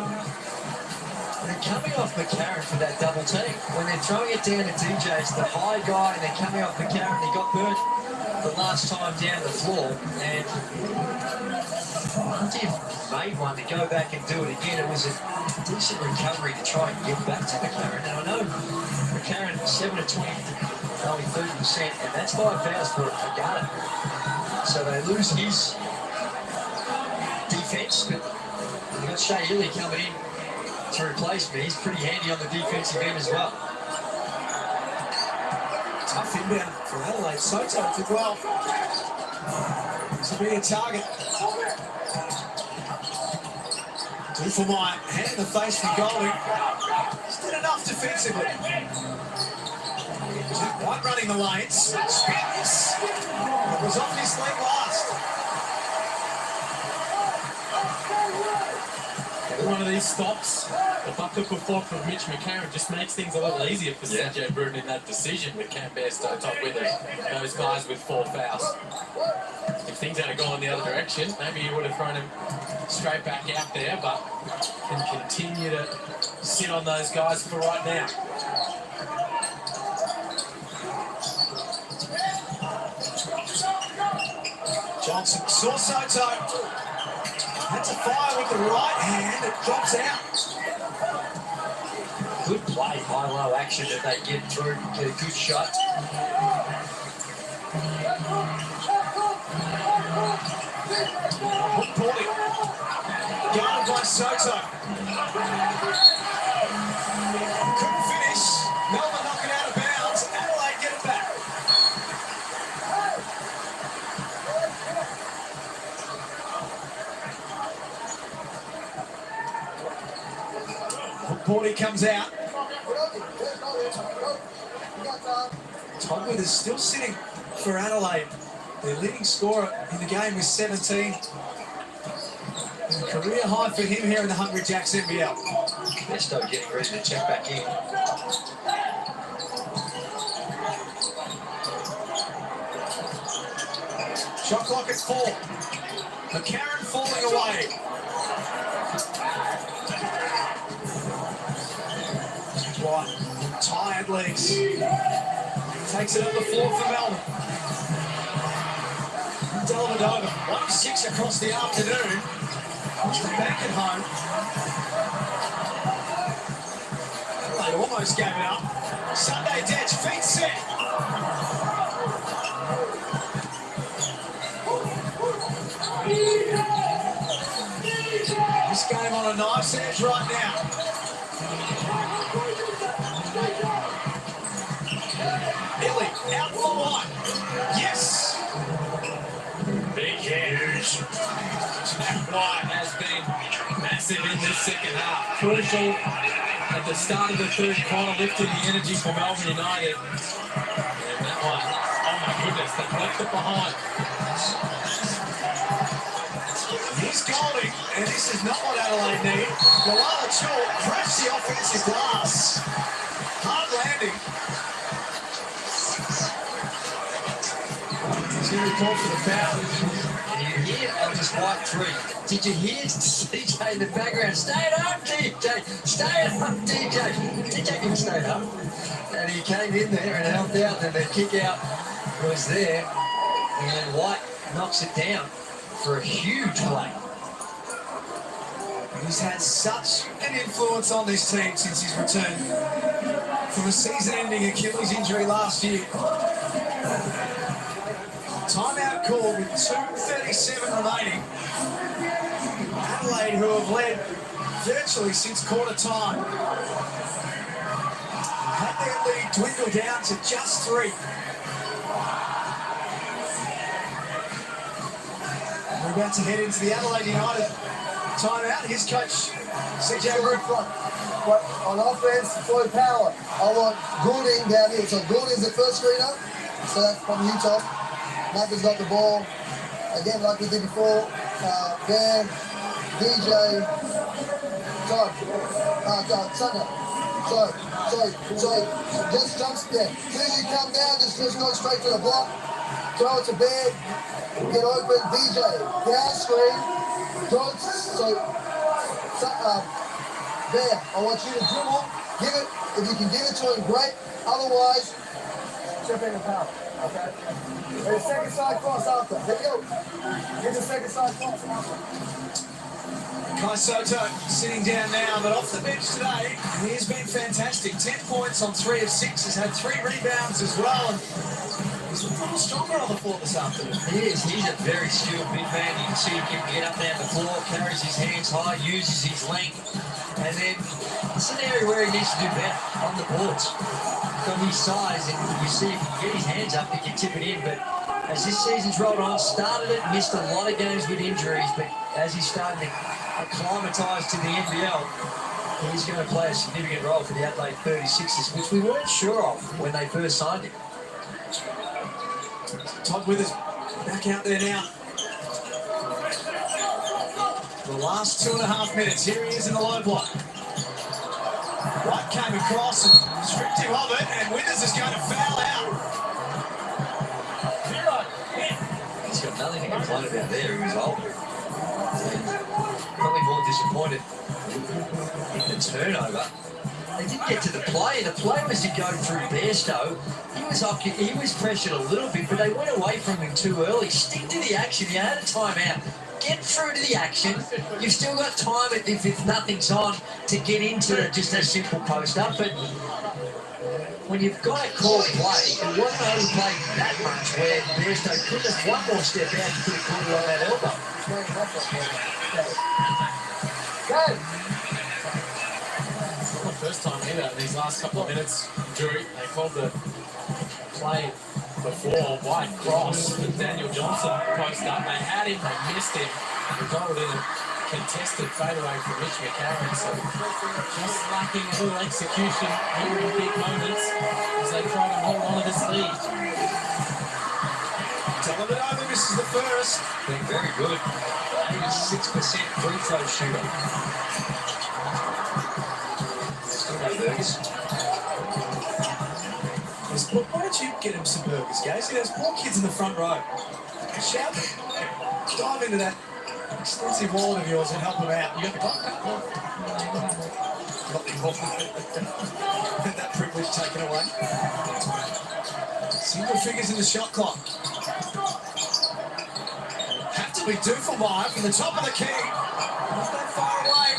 They're coming off McCarron for that double team. When they're throwing it down to DJ, it's the high guy, and they're coming off McCarron. He got burnt the last time down the floor, and once you've made one to go back and do it again, it was a decent recovery to try and get back to McCarron. And I know McCarron 7 of 20, only 30%, and that's 5 fouls for Agata. So they lose his defence, but you've got Shea Hilly coming in to replace me. He's pretty handy on the defensive end as well. Tough inbound for Adelaide. Sotto did well to be a target. Good for my hand in the face for Golding. Just did enough defensively. White running the lanes. Spins. It was off his leg last. One of these stops, the bucket before from Mitch McCarron just makes things a little easier for CJ Bruton in that decision with Cam Bairstow top with those guys with 4 fouls. If things had gone the other direction, maybe you would have thrown him straight back out there, but can continue to sit on those guys for right now. Johnson saw Sotto. Had to fire with the right hand. It drops out. Good play, high-low action that they get through, get a good shot. Paulie. Guarded by Sotto. Couldn't finish. Melbourne knock it out of bounds. Adelaide get it back. Paulie comes out. Todd Withers still sitting for Adelaide. Their leading scorer in the game with 17. Career high for him here in the Hungry Jacks NBL. Bairstow getting ready to check back in. Shot clock at 4. McCarron falling away. White, tired legs. Takes it up the floor for Melbourne. Dellavedova, 1-6 across the afternoon. Back at home. They almost gave it up. Sunday Detch, feet set. This game on a nice edge right now. Billy out for White. Yes. Big huge. White has been massive in this second half. Crucial at the start of the third quarter, lifted the energy for Melbourne United. And that one, oh my goodness, they left it behind. He's Golding, and this is not what Adelaide need. Malala Chul crashed the offensive glass. Hard landing. He's going to be called for the foul. And you hear on this White 3. Did you hear CJ in the background? Stay at home, DJ. Stay at home, DJ. DJ can stay at home. And he came in there and helped out, and the kick out was there. And White knocks it down for a huge play. He's had such an influence on this team since his return from a season-ending Achilles injury last year. Timeout call with 2:37 remaining. Adelaide, who have led virtually since quarter time, had their lead dwindle down to just 3. We're about to head into the Adelaide United timeout. His coach, CJ Bruton. But on offense, Floyd Power. I want Goulding down here. So Goulding's the first screener. So that's from Utah. Macca's got the ball. Again, like we did before. Dan, DJ, Todd, Sunday. So just jump there. As soon as you come down, just go straight to the block. Throw it to Bear. Get open. DJ. Down screen. Throw it. Bear, I want you to dribble. Give it. If you can give it to him, great. Otherwise, chip in the power. Okay? There's a second side cross after. There you go. Get the second side cross after. Kai Sotto sitting down now, but off the bench today, he has been fantastic. 10 points on 3 of 6, has had 3 rebounds as well. And He's a little stronger on the floor this afternoon. He is. He's a very skilled big man. You can see he can get up there on the floor, carries his hands high, uses his length. And then it's an area where he needs to do better on the boards. From his size, and you see if he can get his hands up, he can tip it in. But as this season's rolled on, started it, missed a lot of games with injuries, but as he's starting to acclimatise to the NBL, he's going to play a significant role for the Adelaide 36ers, which we weren't sure of when they first signed him. Todd Withers back out there now. The last 2.5 minutes. Here he is in the low block. White came across and stripped him of it, and Withers is going to foul out. He's got nothing to complain about there. He was older. Probably more disappointed in the turnover. They didn't get to the play. The play was to go through Bairstow. He was pressured a little bit, but they went away from him too early. Stick to the action. You had a timeout. Get through to the action. You've still got time if nothing's on to get into just a simple post-up. But when you've got a called play, it wasn't overplayed that much where Bairstow could have one more step out and could have caught it on that elbow. Go! It's not the first time either in these last couple of minutes. Jury, they called the play before White cross with Daniel Johnson post up. They had him, they missed him. Resulted in a contested fadeaway from Mitch McCarron. So just lacking a little execution here in big moments as they try to hold on to this lead. Dellavedova misses the first. Been very good. 86% free throw shooter. Still no burgers. Why don't you get him some burgers, guys? See, there's 4 kids in the front row. Shout, dive into that extensive wallet of yours and help them out. You got the clock? Not had that privilege taken away. Single figures in the shot clock. Have to be Duffelmeyer from the top of the key. Not that far away.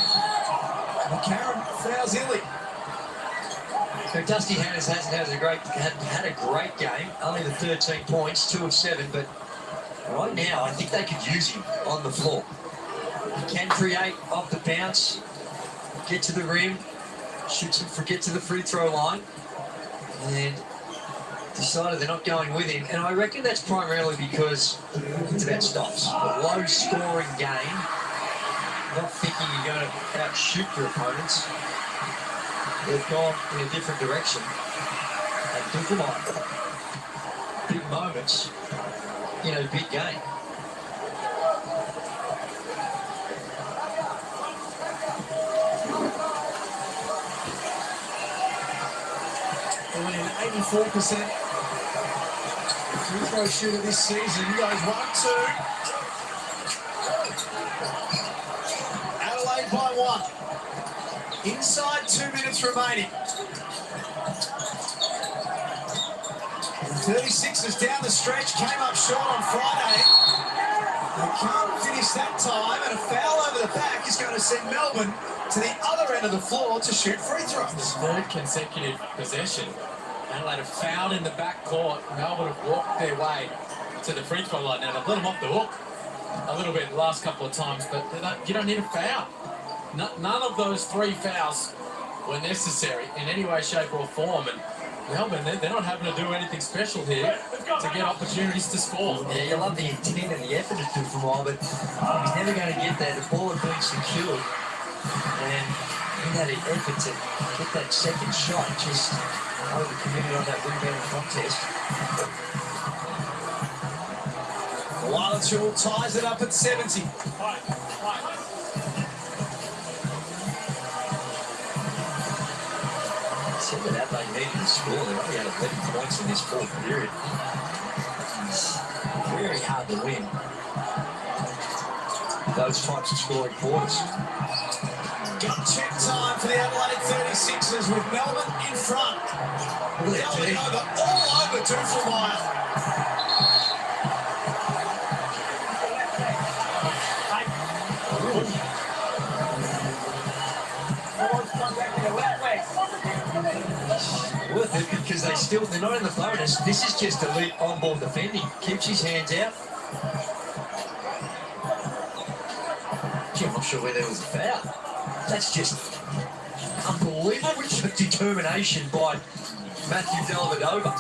McCarron fouls illy. So Dusty Hannahs hasn't had a great game. Only the 13 points, 2 of 7, but right now I think they could use him on the floor. He can create off the bounce, get to the rim, get to the free throw line, and decided they're not going with him. And I reckon that's primarily because it's about stops. A low-scoring game, not thinking you're going to outshoot your opponents. They've gone in a different direction. And Duffelmeyer, big moments in a big game. Going in 84% free throw shooter this season. Goes 1-2. Adelaide by 1. Inside 2 minutes remaining. The 36ers down the stretch, came up short on Friday. They can't finish that time, and a foul over the back is going to send Melbourne to the other end of the floor to shoot free throws. Third consecutive possession. Adelaide have fouled in the back court. Melbourne have walked their way to the free throw line. Now they've let them off the hook a little bit the last couple of times, but you don't need a foul. None of those 3 fouls were necessary in any way, shape or form. And Melbourne, they're not having to do anything special here to get opportunities to score. Yeah, you love the intent and the effort to do for a while, but he's never going to get there. The ball had been secured. And he had an effort to get that second shot, just over-committed on that rebound contest. Wildachul ties it up at 70. Said that Adelaide needed to score. They only had 11 points in this fourth period. It's very hard to win those types of scoring quarters. Gut check time for the Adelaide 36ers with Melbourne in front. Dellavedova all over Duffelmeyer. worth it because they're not in the bonus. This is just elite on-ball defending. Keeps his hands out. Gee, I'm not sure where there was a foul. That's just unbelievable determination by Matthew Dellavedova.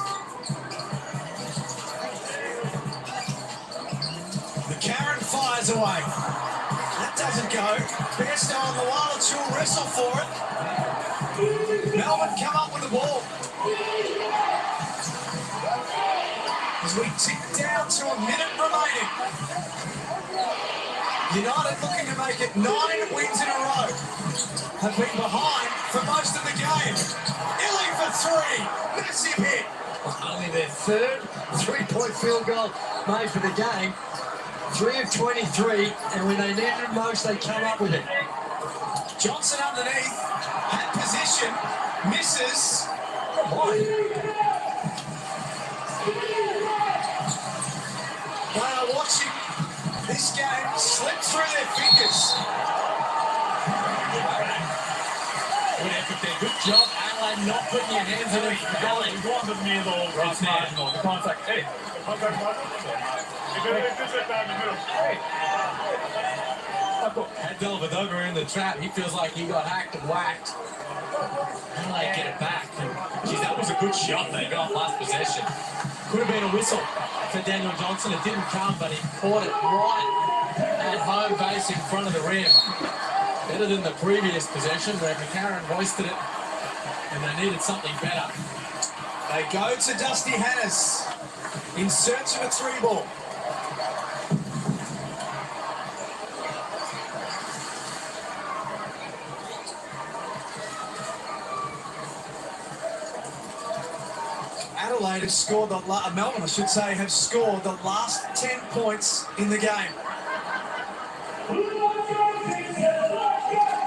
The Karen fires away. That doesn't go. Bairstow on the wall and she'll wrestle for it. Melbourne come up with the ball. As we tick down to a minute remaining. United looking to make it 9 wins in a row. Have been behind for most of the game. Illy for 3. Massive hit. Only their third three-point field goal made for the game. 3 of 23, and when they needed it most, they come up with it. Johnson underneath. Had position. Misses. Come on. They are watching this game slip through their fingers. Good effort there. Good job, Adelaide, not putting your hands in it. Going. Go on to the middle, right marginal. The contact. Hey. Had Dellavedova in the trap. He feels like he got hacked and whacked. Adelaide get it back. And, geez, that was a good shot they got last possession. Could have been a whistle for Daniel Johnson. It didn't come, but he caught it right at home base in front of the rim. Better than the previous possession where McCarron hoisted it and they needed something better. They go to Dusty Hannes in search of a 3-ball. Adelaide have scored Melbourne, I should say, have scored the last 10 points in the game.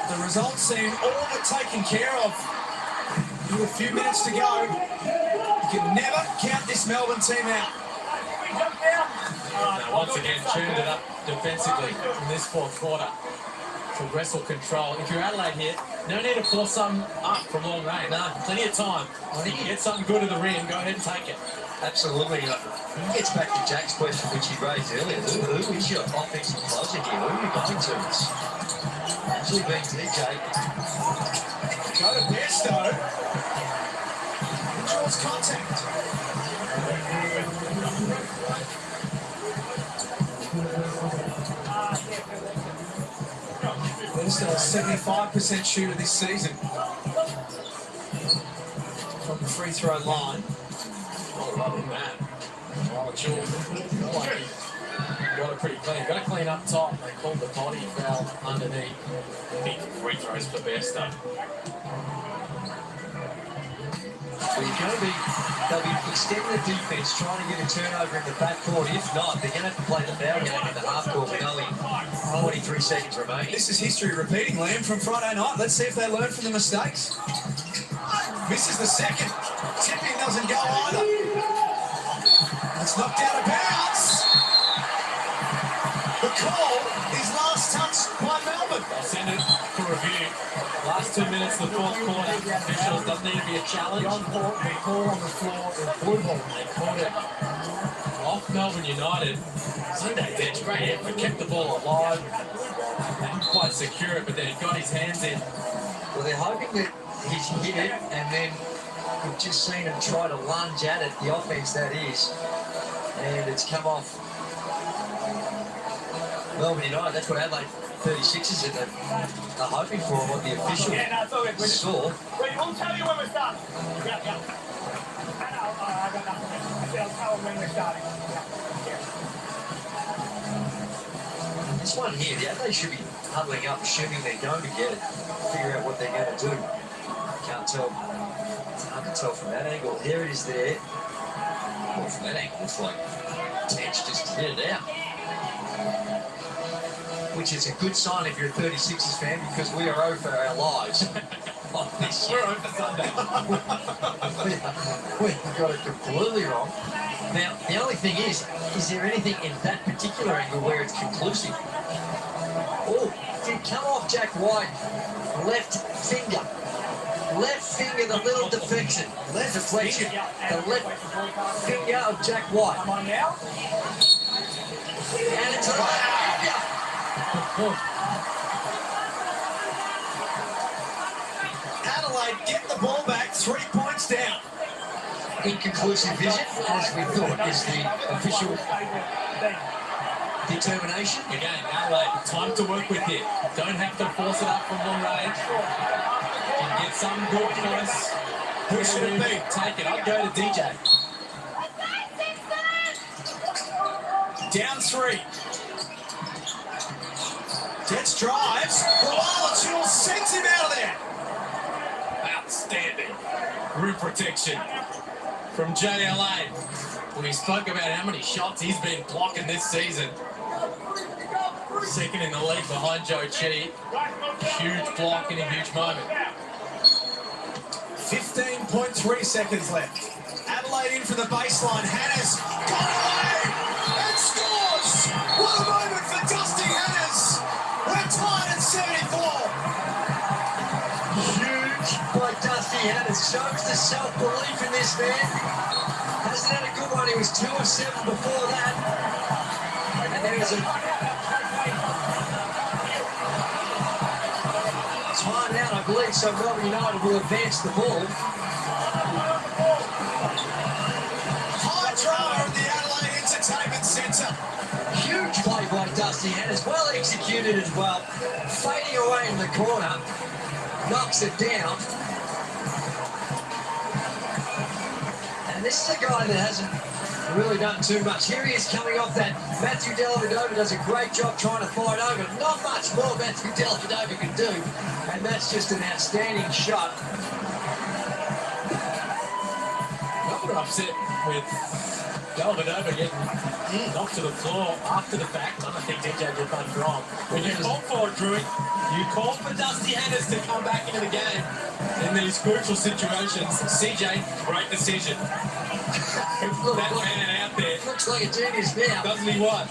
The results seem all but taken care of. With a few minutes to go, you can never count this Melbourne team out. Now, once again, tuned it up defensively in this fourth quarter to wrestle control. If you're Adelaide here, no need to force something up from long range. No, plenty of time. When you get something good at the rim, go ahead and take it. Absolutely. It gets back to Jack's question, which he raised earlier. Who is your offensive closer here? Who are you going to? It's actually been TJ. Go to Bairstow. Draws contact. Bairstow, a 75% shooter this season. From the free throw line. Oh, lovely man. Oh, Jewel. Like he got it pretty clean. Got to clean up top. They called the body foul underneath. Big free throws for Bairstow. They'll be extending the defense, trying to get a turnover in the backcourt. If not, they're going to have to play the foul game in the half court with only 23 seconds remaining. This is history repeating, Liam, from Friday night. Let's see if they learn from the mistakes. Misses the second. Tipping doesn't go either. That's knocked out of bounds. The call is last touch by Melbourne. They'll send it for review. Last 2 minutes of the fourth quarter. Officials doesn't need to be a challenge. The call on the floor is blue ball. They caught it off Melbourne United. Sunday bench, great effort, kept the ball alive. Didn't quite secure it, but then he got his hands in. Well, they're hoping that he's hit it, and then we've just seen him try to lunge at it, the offense that is, and it's come off Melbourne United. That's what Adelaide 36ers are hoping for, what the official saw. Wait, we'll tell you when we're starting. Yeah. I got nothing. I said I'll tell them when we're starting. This one here, the Adelaide should be huddling up, assuming they're going to get it, figure out what they're going to do. Can't tell. It's hard to tell from that angle. Here it is there. Well, from that angle, it's like Tench just hit it out. Which is a good sign if you're a 36ers fan, because we are over our lives on this. We're over Sunday. We got it completely wrong. Now, the only thing is there anything in that particular angle where it's conclusive? Oh, did come off Jack White, left finger. left finger, the little deflection. Left deflection. The left finger of Jack White. Come on now. And it's a Adelaide get the ball back, 3 points down. inconclusive vision, as we thought, is the official determination. Again, Adelaide, time to work with here. Don't have to force it up from long range. Can get some good close. Who should it be? Take it. I'd go to DJ. Down 3. Jets drives. Koala sends him out of there. Outstanding. Rim protection from JLA. We spoke about how many shots he's been blocking this season. Second in the league behind Joe Chi. Huge block in a huge moment. 15.3 seconds left. Adelaide in for the baseline. Hannah's got away and scores! What a moment for Dusty Hannah's! We're tied at 74. Huge by Dusty Hannah's. Shows the self-belief in this man. Hasn't had a good one. He was 2 of 7 before that. And there is a time out, I believe, so Melbourne United will advance the ball. High drama at the Adelaide Entertainment Centre. Huge play by Dusty Hannah's, well executed as well. Fading away in the corner, knocks it down. And this is a guy that hasn't really done too much. Here he is coming off that. Matthew Dellavedova does a great job trying to fight over. Not much more Matthew Dellavedova can do. And that's just an outstanding shot. Not upset with Dellavedova getting knocked to the floor after the fact. I don't think DJ did much wrong. When you call for it, Drew, you call for Dusty Hannah's to come back into the game in these crucial situations. CJ, great decision. That man out there. Looks like a genius now. Doesn't he what?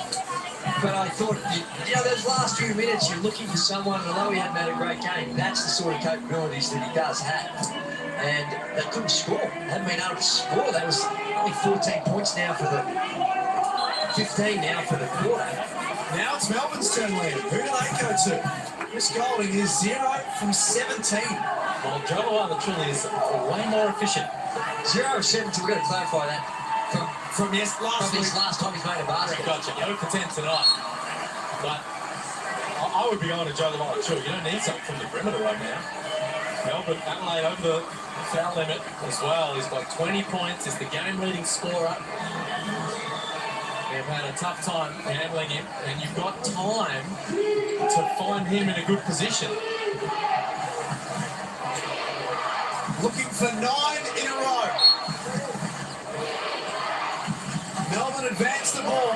But I thought, those last few minutes, you're looking for someone, although he hadn't had a great game, that's the sort of capabilities that he does have. And they couldn't score. They haven't been able to score. That was only 14 points now for the 15 now for the quarter. Now it's Melbourne's turn, Liam. Who do they go to? Chris Golding is 0 from 17. Well, Joe truly is way more efficient. 0 of 17, we've got to clarify that. From his last time he's made a basket. Gotcha. 0 for 10 tonight. But I would be going to Joe too. You don't need something from the perimeter right now. Melbourne, Adelaide over the foul limit as well. He's got 20 points. He's the game-leading scorer. They've had a tough time handling him, and you've got time to find him in a good position. Looking for 9 in a row. Melbourne advance the ball.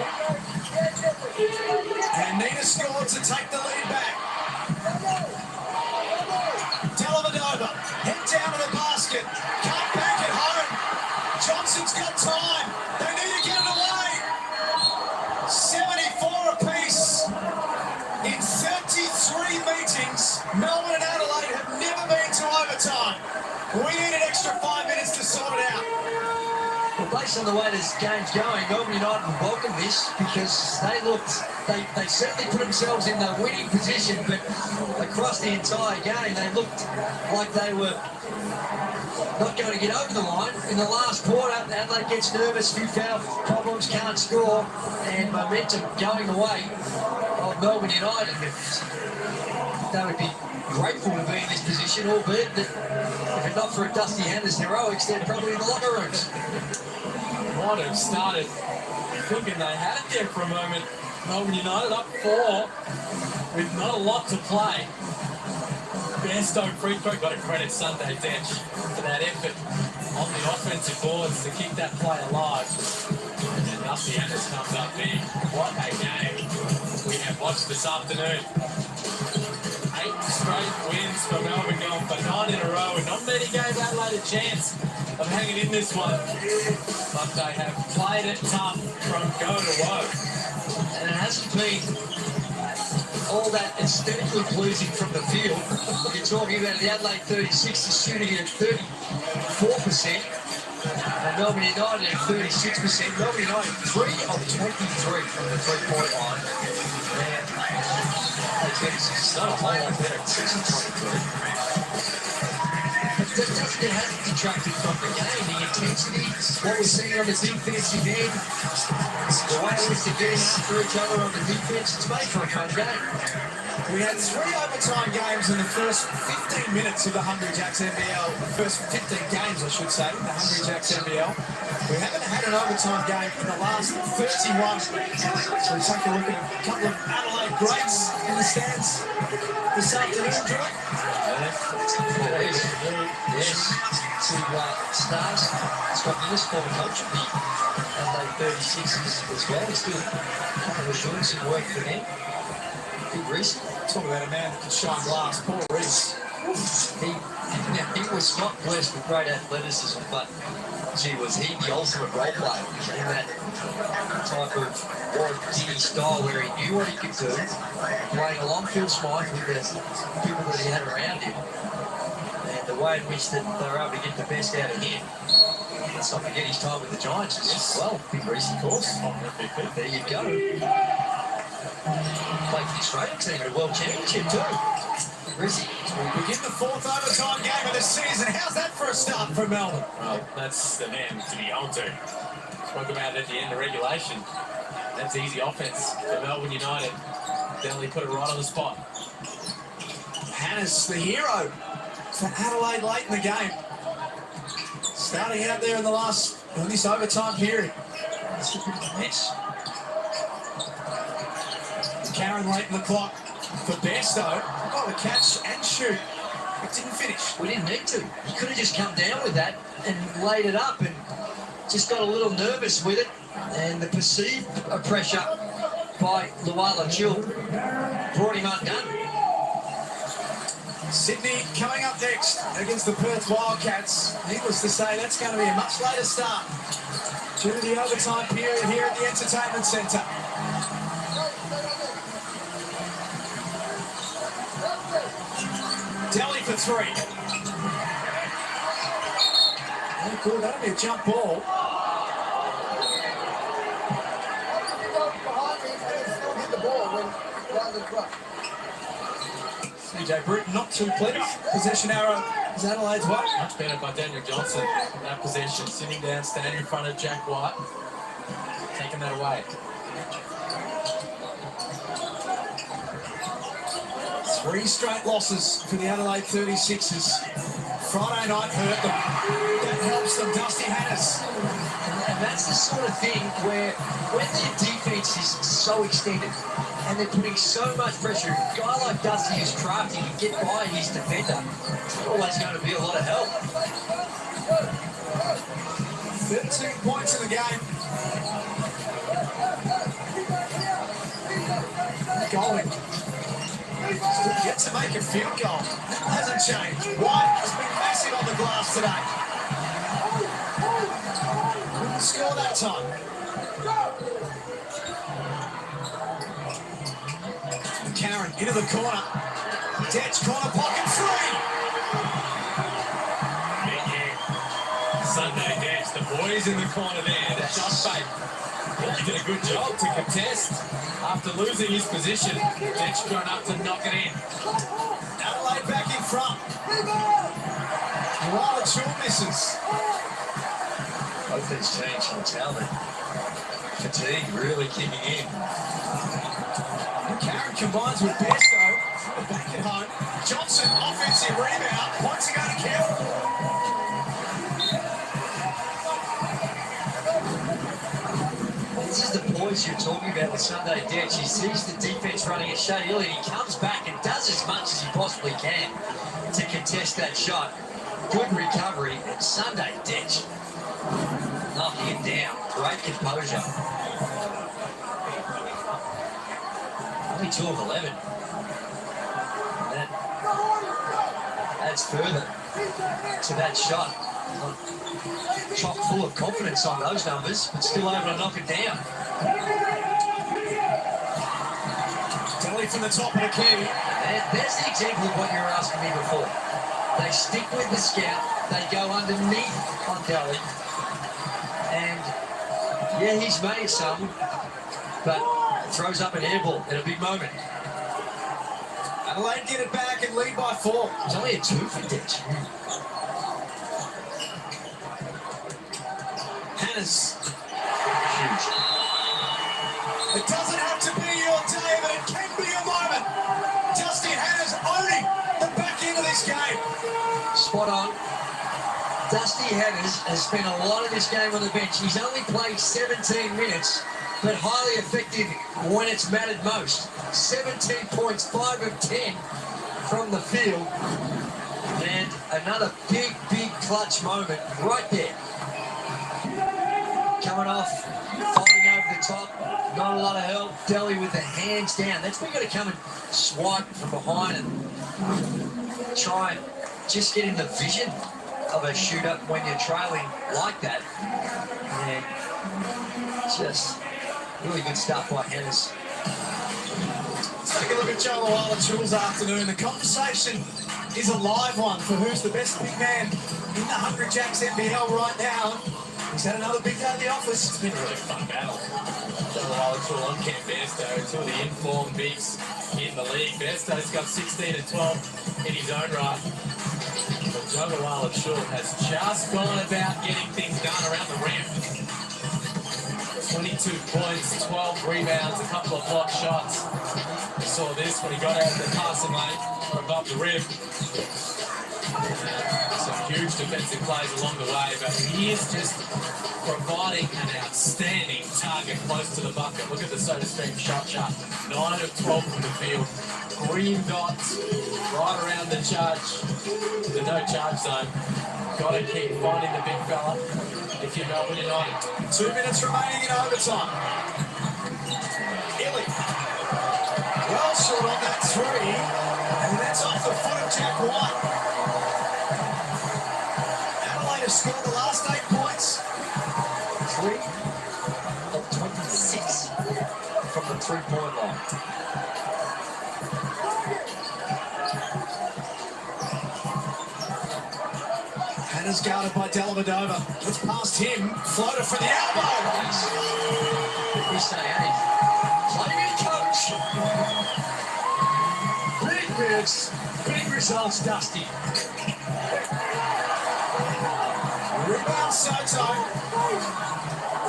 And Nina scored to take the lead back. Dellavedova, head down to the basket. Can't bank it home. Johnson's got time. They need to get it away. 74 apiece. In 33 meetings, Melbourne and Adelaide have never been to overtime. We need an extra 5 minutes to sort it out. Well, based on the way this game's going, Melbourne United will welcome this because they certainly put themselves in the winning position, but across the entire game, they looked like they were not going to get over the line. In the last quarter, Adelaide gets nervous, few foul problems, can't score, and momentum going away of Melbourne United. They would be grateful to be in this position, albeit that if it's not for a Dusty Hannah's heroics, they're probably in the locker rooms. Might have started thinking they had it there for a moment. Melbourne United up 4 with not a lot to play. Bairstow free throw. Got to credit Sunday Dench for that effort on the offensive boards to keep that play alive. And then Dusty Hannah's comes up big. What a game we have watched this afternoon. 8 straight wins for Melbourne, going for 9 in a row, and not many gave Adelaide a chance of hanging in this one. But they have played it tough from go to woe. And it hasn't been all that aesthetically pleasing from the field. You're talking about the Adelaide 36 is shooting at 34%, and Melbourne United at 36%. Melbourne United 3 of 23 from the three-point line. And Adelaide 36 is not a whole lot better at 6 of 23. It hasn't detracted from the game. The intensity, what we're seeing on the defensive end, the way in which they're getting after each other on the defense, it's made for a fun game. We had 3 overtime games in the first 15 minutes of the Hungry Jacks NBL. The first 15 games, I should say, the Hungry Jacks NBL. We haven't had an overtime game in the last 31. So we take a look at a couple of Adelaide greats in the stands this afternoon, Joy. Yes, to Stars, Scott Millis, former coach of the Adelaide 36ers as well. He's still kind of doing some work for them. Big Reese. Talk about a man that can shine glass. Poor Reese. He was not blessed with great athleticism, but gee, was he the ultimate role player in that type of Warren Diddy style where he knew what he could do, playing a long field smart with the people that he had around him, and the way in which that they were able to get the best out of him. Let's not forget his time with the Giants as well. Big Reese, of course. There you go. Played for the Australian team at a World Championship too. Reese. We begin the 4th overtime game of the season. How's that for a start for Melbourne? Well, that's the man to be on to. Spoke about it at the end of regulation. That's easy offense for Melbourne United. Definitely put it right on the spot. Hannah's the hero for Adelaide late in the game. Starting out there in this overtime period. That's a good mess. Karen late in the clock for Bairstow. Got the catch and shoot. It didn't finish. We didn't need to. He could have just come down with that and laid it up and just got a little nervous with it. And the perceived pressure by Luala Chill brought him undone. Sydney coming up next against the Perth Wildcats. Needless to say, that's going to be a much later start due to the overtime period here at the Entertainment Centre. Delhi for 3. Oh, good. That'll be a jump ball. CJ Britton not too pleased. Possession arrow is Adelaide's way. Much better by Daniel Johnson in that possession. Sitting down, standing in front of Jack White. Taking that away. 3 straight losses for the Adelaide 36ers. Friday night hurt them. That helps them. Dusty Hannahs. And that's the sort of thing where when their defense is so extended and they're putting so much pressure, a guy like Dusty is crafty to get by his defender. It's always going to be a lot of help. 13 points in the game. Going. Still yet to make a field goal. Hasn't changed. White has been massive on the glass today. Couldn't score that time. Karen into the corner. Detch corner pocket 3. Sunday Detch, the boys in the corner there. The shot fake. Really did a good job to contest after losing his position. Detch going up to knock it in. Adelaide back in front. Luala Chill misses. Both these teams from talent. Fatigue really kicking in. Karen combines with Bairstow. Back at home. Johnson, offensive rebound. Points are going to kill. This is the poise you're talking about with Sunday Detch. He sees the defense running at Shea Hill and he comes back and does as much as he possibly can to contest that shot. Good recovery, and Sunday Detch knocking him down. Great composure. Only 2 of 11. And that adds further to that shot. Chock full of confidence on those numbers, but still able to knock it down. Delhi Delhi from the top of the key. And there's the example of what you were asking me before. They stick with the scout. They go underneath on Delhi. And, yeah, he's made some, but throws up an air ball in a big moment. Adelaide get it back and lead by 4. It's only a 2 for Ditch. Hannah's. Huge. It doesn't have to be your day, but it can be a moment. Justin Hannah's owning the back end of this game. Spot on. Dusty Hannahs has spent a lot of this game on the bench. He's only played 17 minutes, but highly effective when it's mattered most. 17 points, 5 of 10 from the field. And another big, big clutch moment right there. Coming off, fighting over the top, not a lot of help. Delhi with the hands down. That's where you got to come and swipe from behind and try and just get in the vision of a shooter when you're trailing like that. And just really good stuff by Hannahs. Let's take a look at Joe Lawala-Chul's afternoon. The conversation is a live one for who's the best big man in the 100 Jacks NBL right now. He's had another big day at the office. It's been a really fun battle. Joe Lawala-Chul on Cam Bairstow, 2 of the informed bigs in the league. Bairstow's got 16 and 12 in his own right. But Joe Lawala-Chul has just gone about getting things done around the rim. 22 points, 12 rebounds, a couple of block shots. We saw this when he got out of the passing lane from above the rim. Some huge defensive plays along the way, but he is just providing an outstanding target close to the bucket. Look at the Soda Stream shot chart. 9 of 12 from the field. Green dots right around the charge, the no charge zone. Got to keep finding the big fella if you're Melbourne United. 2 minutes remaining in overtime. Illy. Well short on that 3, and that's off the foot of Jack White. Adelaide has scored the last 8 points. 3 of 26 from the 3-point line. Hannah's guarded by Dellavedova. It's past him. Floater for the elbow. We say, hey, play me, coach. Big moves, big results, Dusty. Rebound Soto.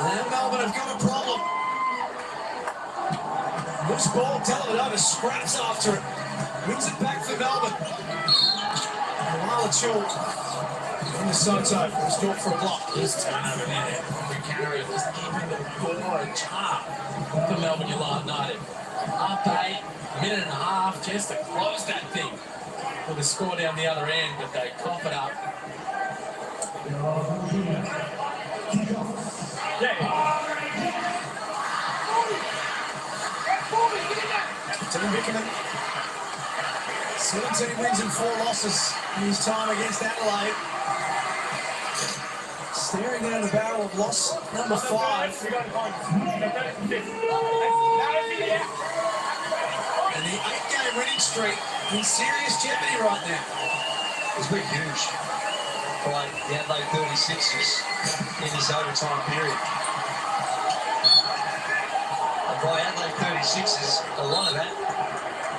Now Melbourne have got a problem. Loose ball. Dellavedova scraps after it. Wins it back for Melbourne. Lawala-Chul. Into Soto, restored for a block. This turnover there, Buchanan just keeping the board sharp for Melbourne United. Up 8, minute and a half just to close that thing. With a score down the other end, but they cough it up. Tim Bickerman. 17 wins and 4 losses in his time against Adelaide. Staring down the barrel of loss number 5. And the 8-game winning streak in serious jeopardy right now. It's been huge by the Adelaide 36ers in this overtime period. And by Adelaide 36ers, a lot of that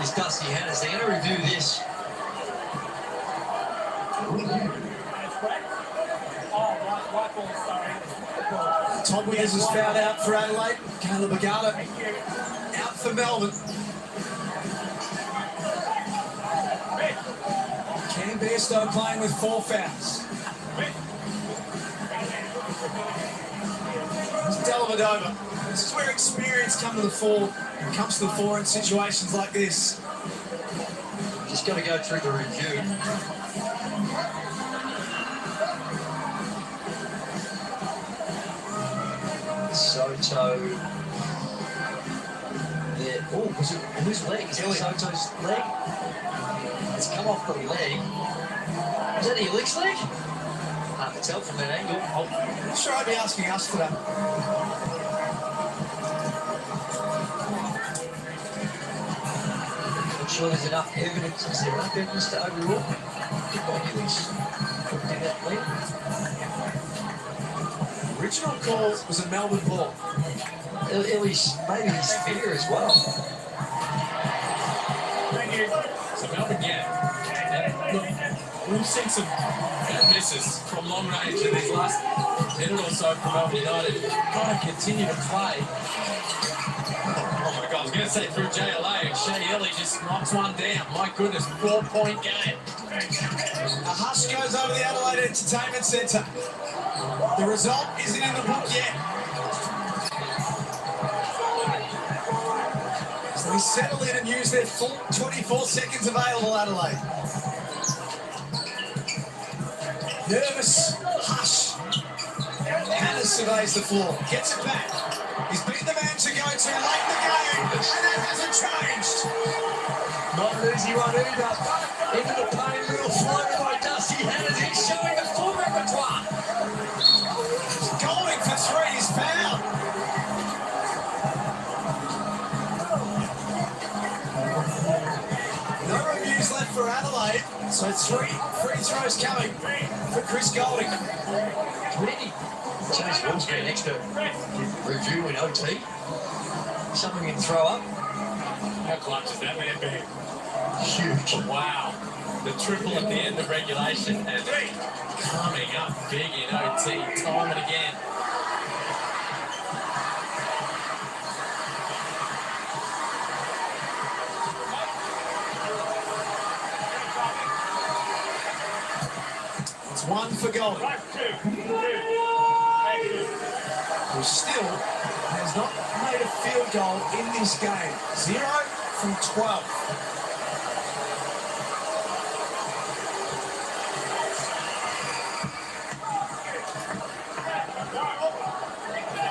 is Dusty Hannahs. They're going to review this. Todd Wiggers is fouled out for Adelaide. Caleb Agata out for Melbourne. Cam Bairstow playing with 4 fouls. It's Dellavedova. This is where experience comes to the fore in situations like this. Just got to go through the review. Soto there. Oh, was it whose leg? Is it Soto's leg? It's come off the leg. Is that Illick's leg? Hard to tell from that angle. I'm not sure I'd be asking us for that. sure there's enough evidence. Is there enough evidence to overrule? Ellie's cooked in that lead. Original call was a Melbourne ball. Ellie's maybe his fear as well. So Melbourne, yeah. Look, we've seen some bad misses from long range in these last minute or so from Melbourne United. Got to continue to play. Oh my God, I was going to say through JLA, and Shea Ellie just knocks one down. My goodness, 4-point game. A hush goes over the Adelaide Entertainment Centre. The result isn't in the book yet. So we settle in and use their full 24 seconds available, Adelaide. Nervous, hush. Hannah surveys the floor, gets it back. He's beaten the man to go to late in the game, and that hasn't changed. Not an easy one either. Into the pain, real floater by Dusty Hannah. He's showing the full repertoire. Golding for three is fouled. No reviews left for Adelaide, so 3 free throws coming for Chris Golding. Really? James Will's been an expert review in OT. Something he can throw up. How clutch is that man being? Huge. Wow. The triple at the end of regulation and coming up big in OT time and again. It's one for Golding, who still has not made a field goal in this game. 0 from 12.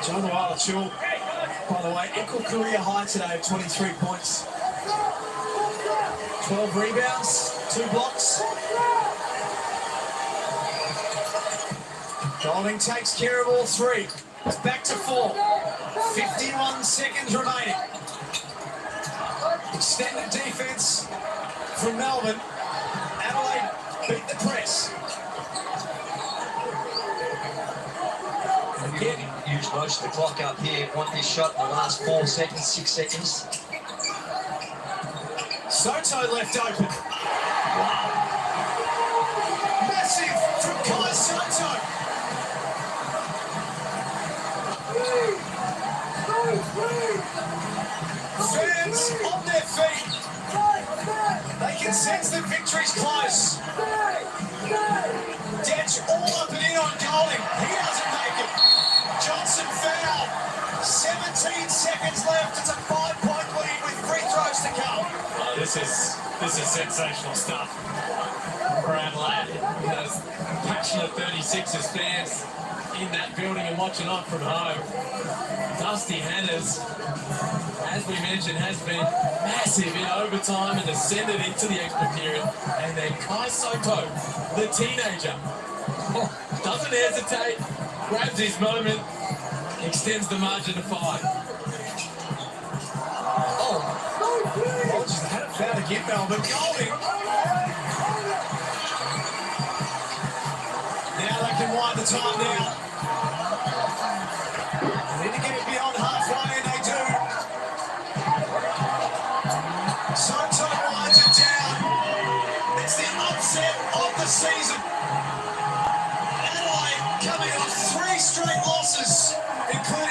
John Weiler-Chul, by the way, equal career high today of 23 points. 12 rebounds, 2 blocks. Golding takes care of all 3. It's back to 4. 51 seconds remaining. Extended defense from Melbourne. Adelaide beat the press. And again, use most of the clock up here. Want this shot in the last 4 seconds, 6 seconds. Soto left open. Massive from Kai Soto. Fans on their feet. They can sense that victory's close. Detch all up and in on Golding. He doesn't make it. Johnson foul. 17 seconds left. It's a 5-point lead with free throws to come. Oh, this is sensational stuff for Adelaide. Those passionate 36ers fans in that building and watching on from home. Dusty Hannah's, as we mentioned, has been massive in overtime and ascended into the extra period. And then Kai Soto, the teenager, doesn't hesitate, grabs his moment, extends the margin to 5. Apologies, they had it fouled again, Melbourne. Golding. Now they can wind the time down. They need to get it beyond halfway, and they do. Soto winds it down. It's the upset of the season. Adelaide coming off 3 straight losses, including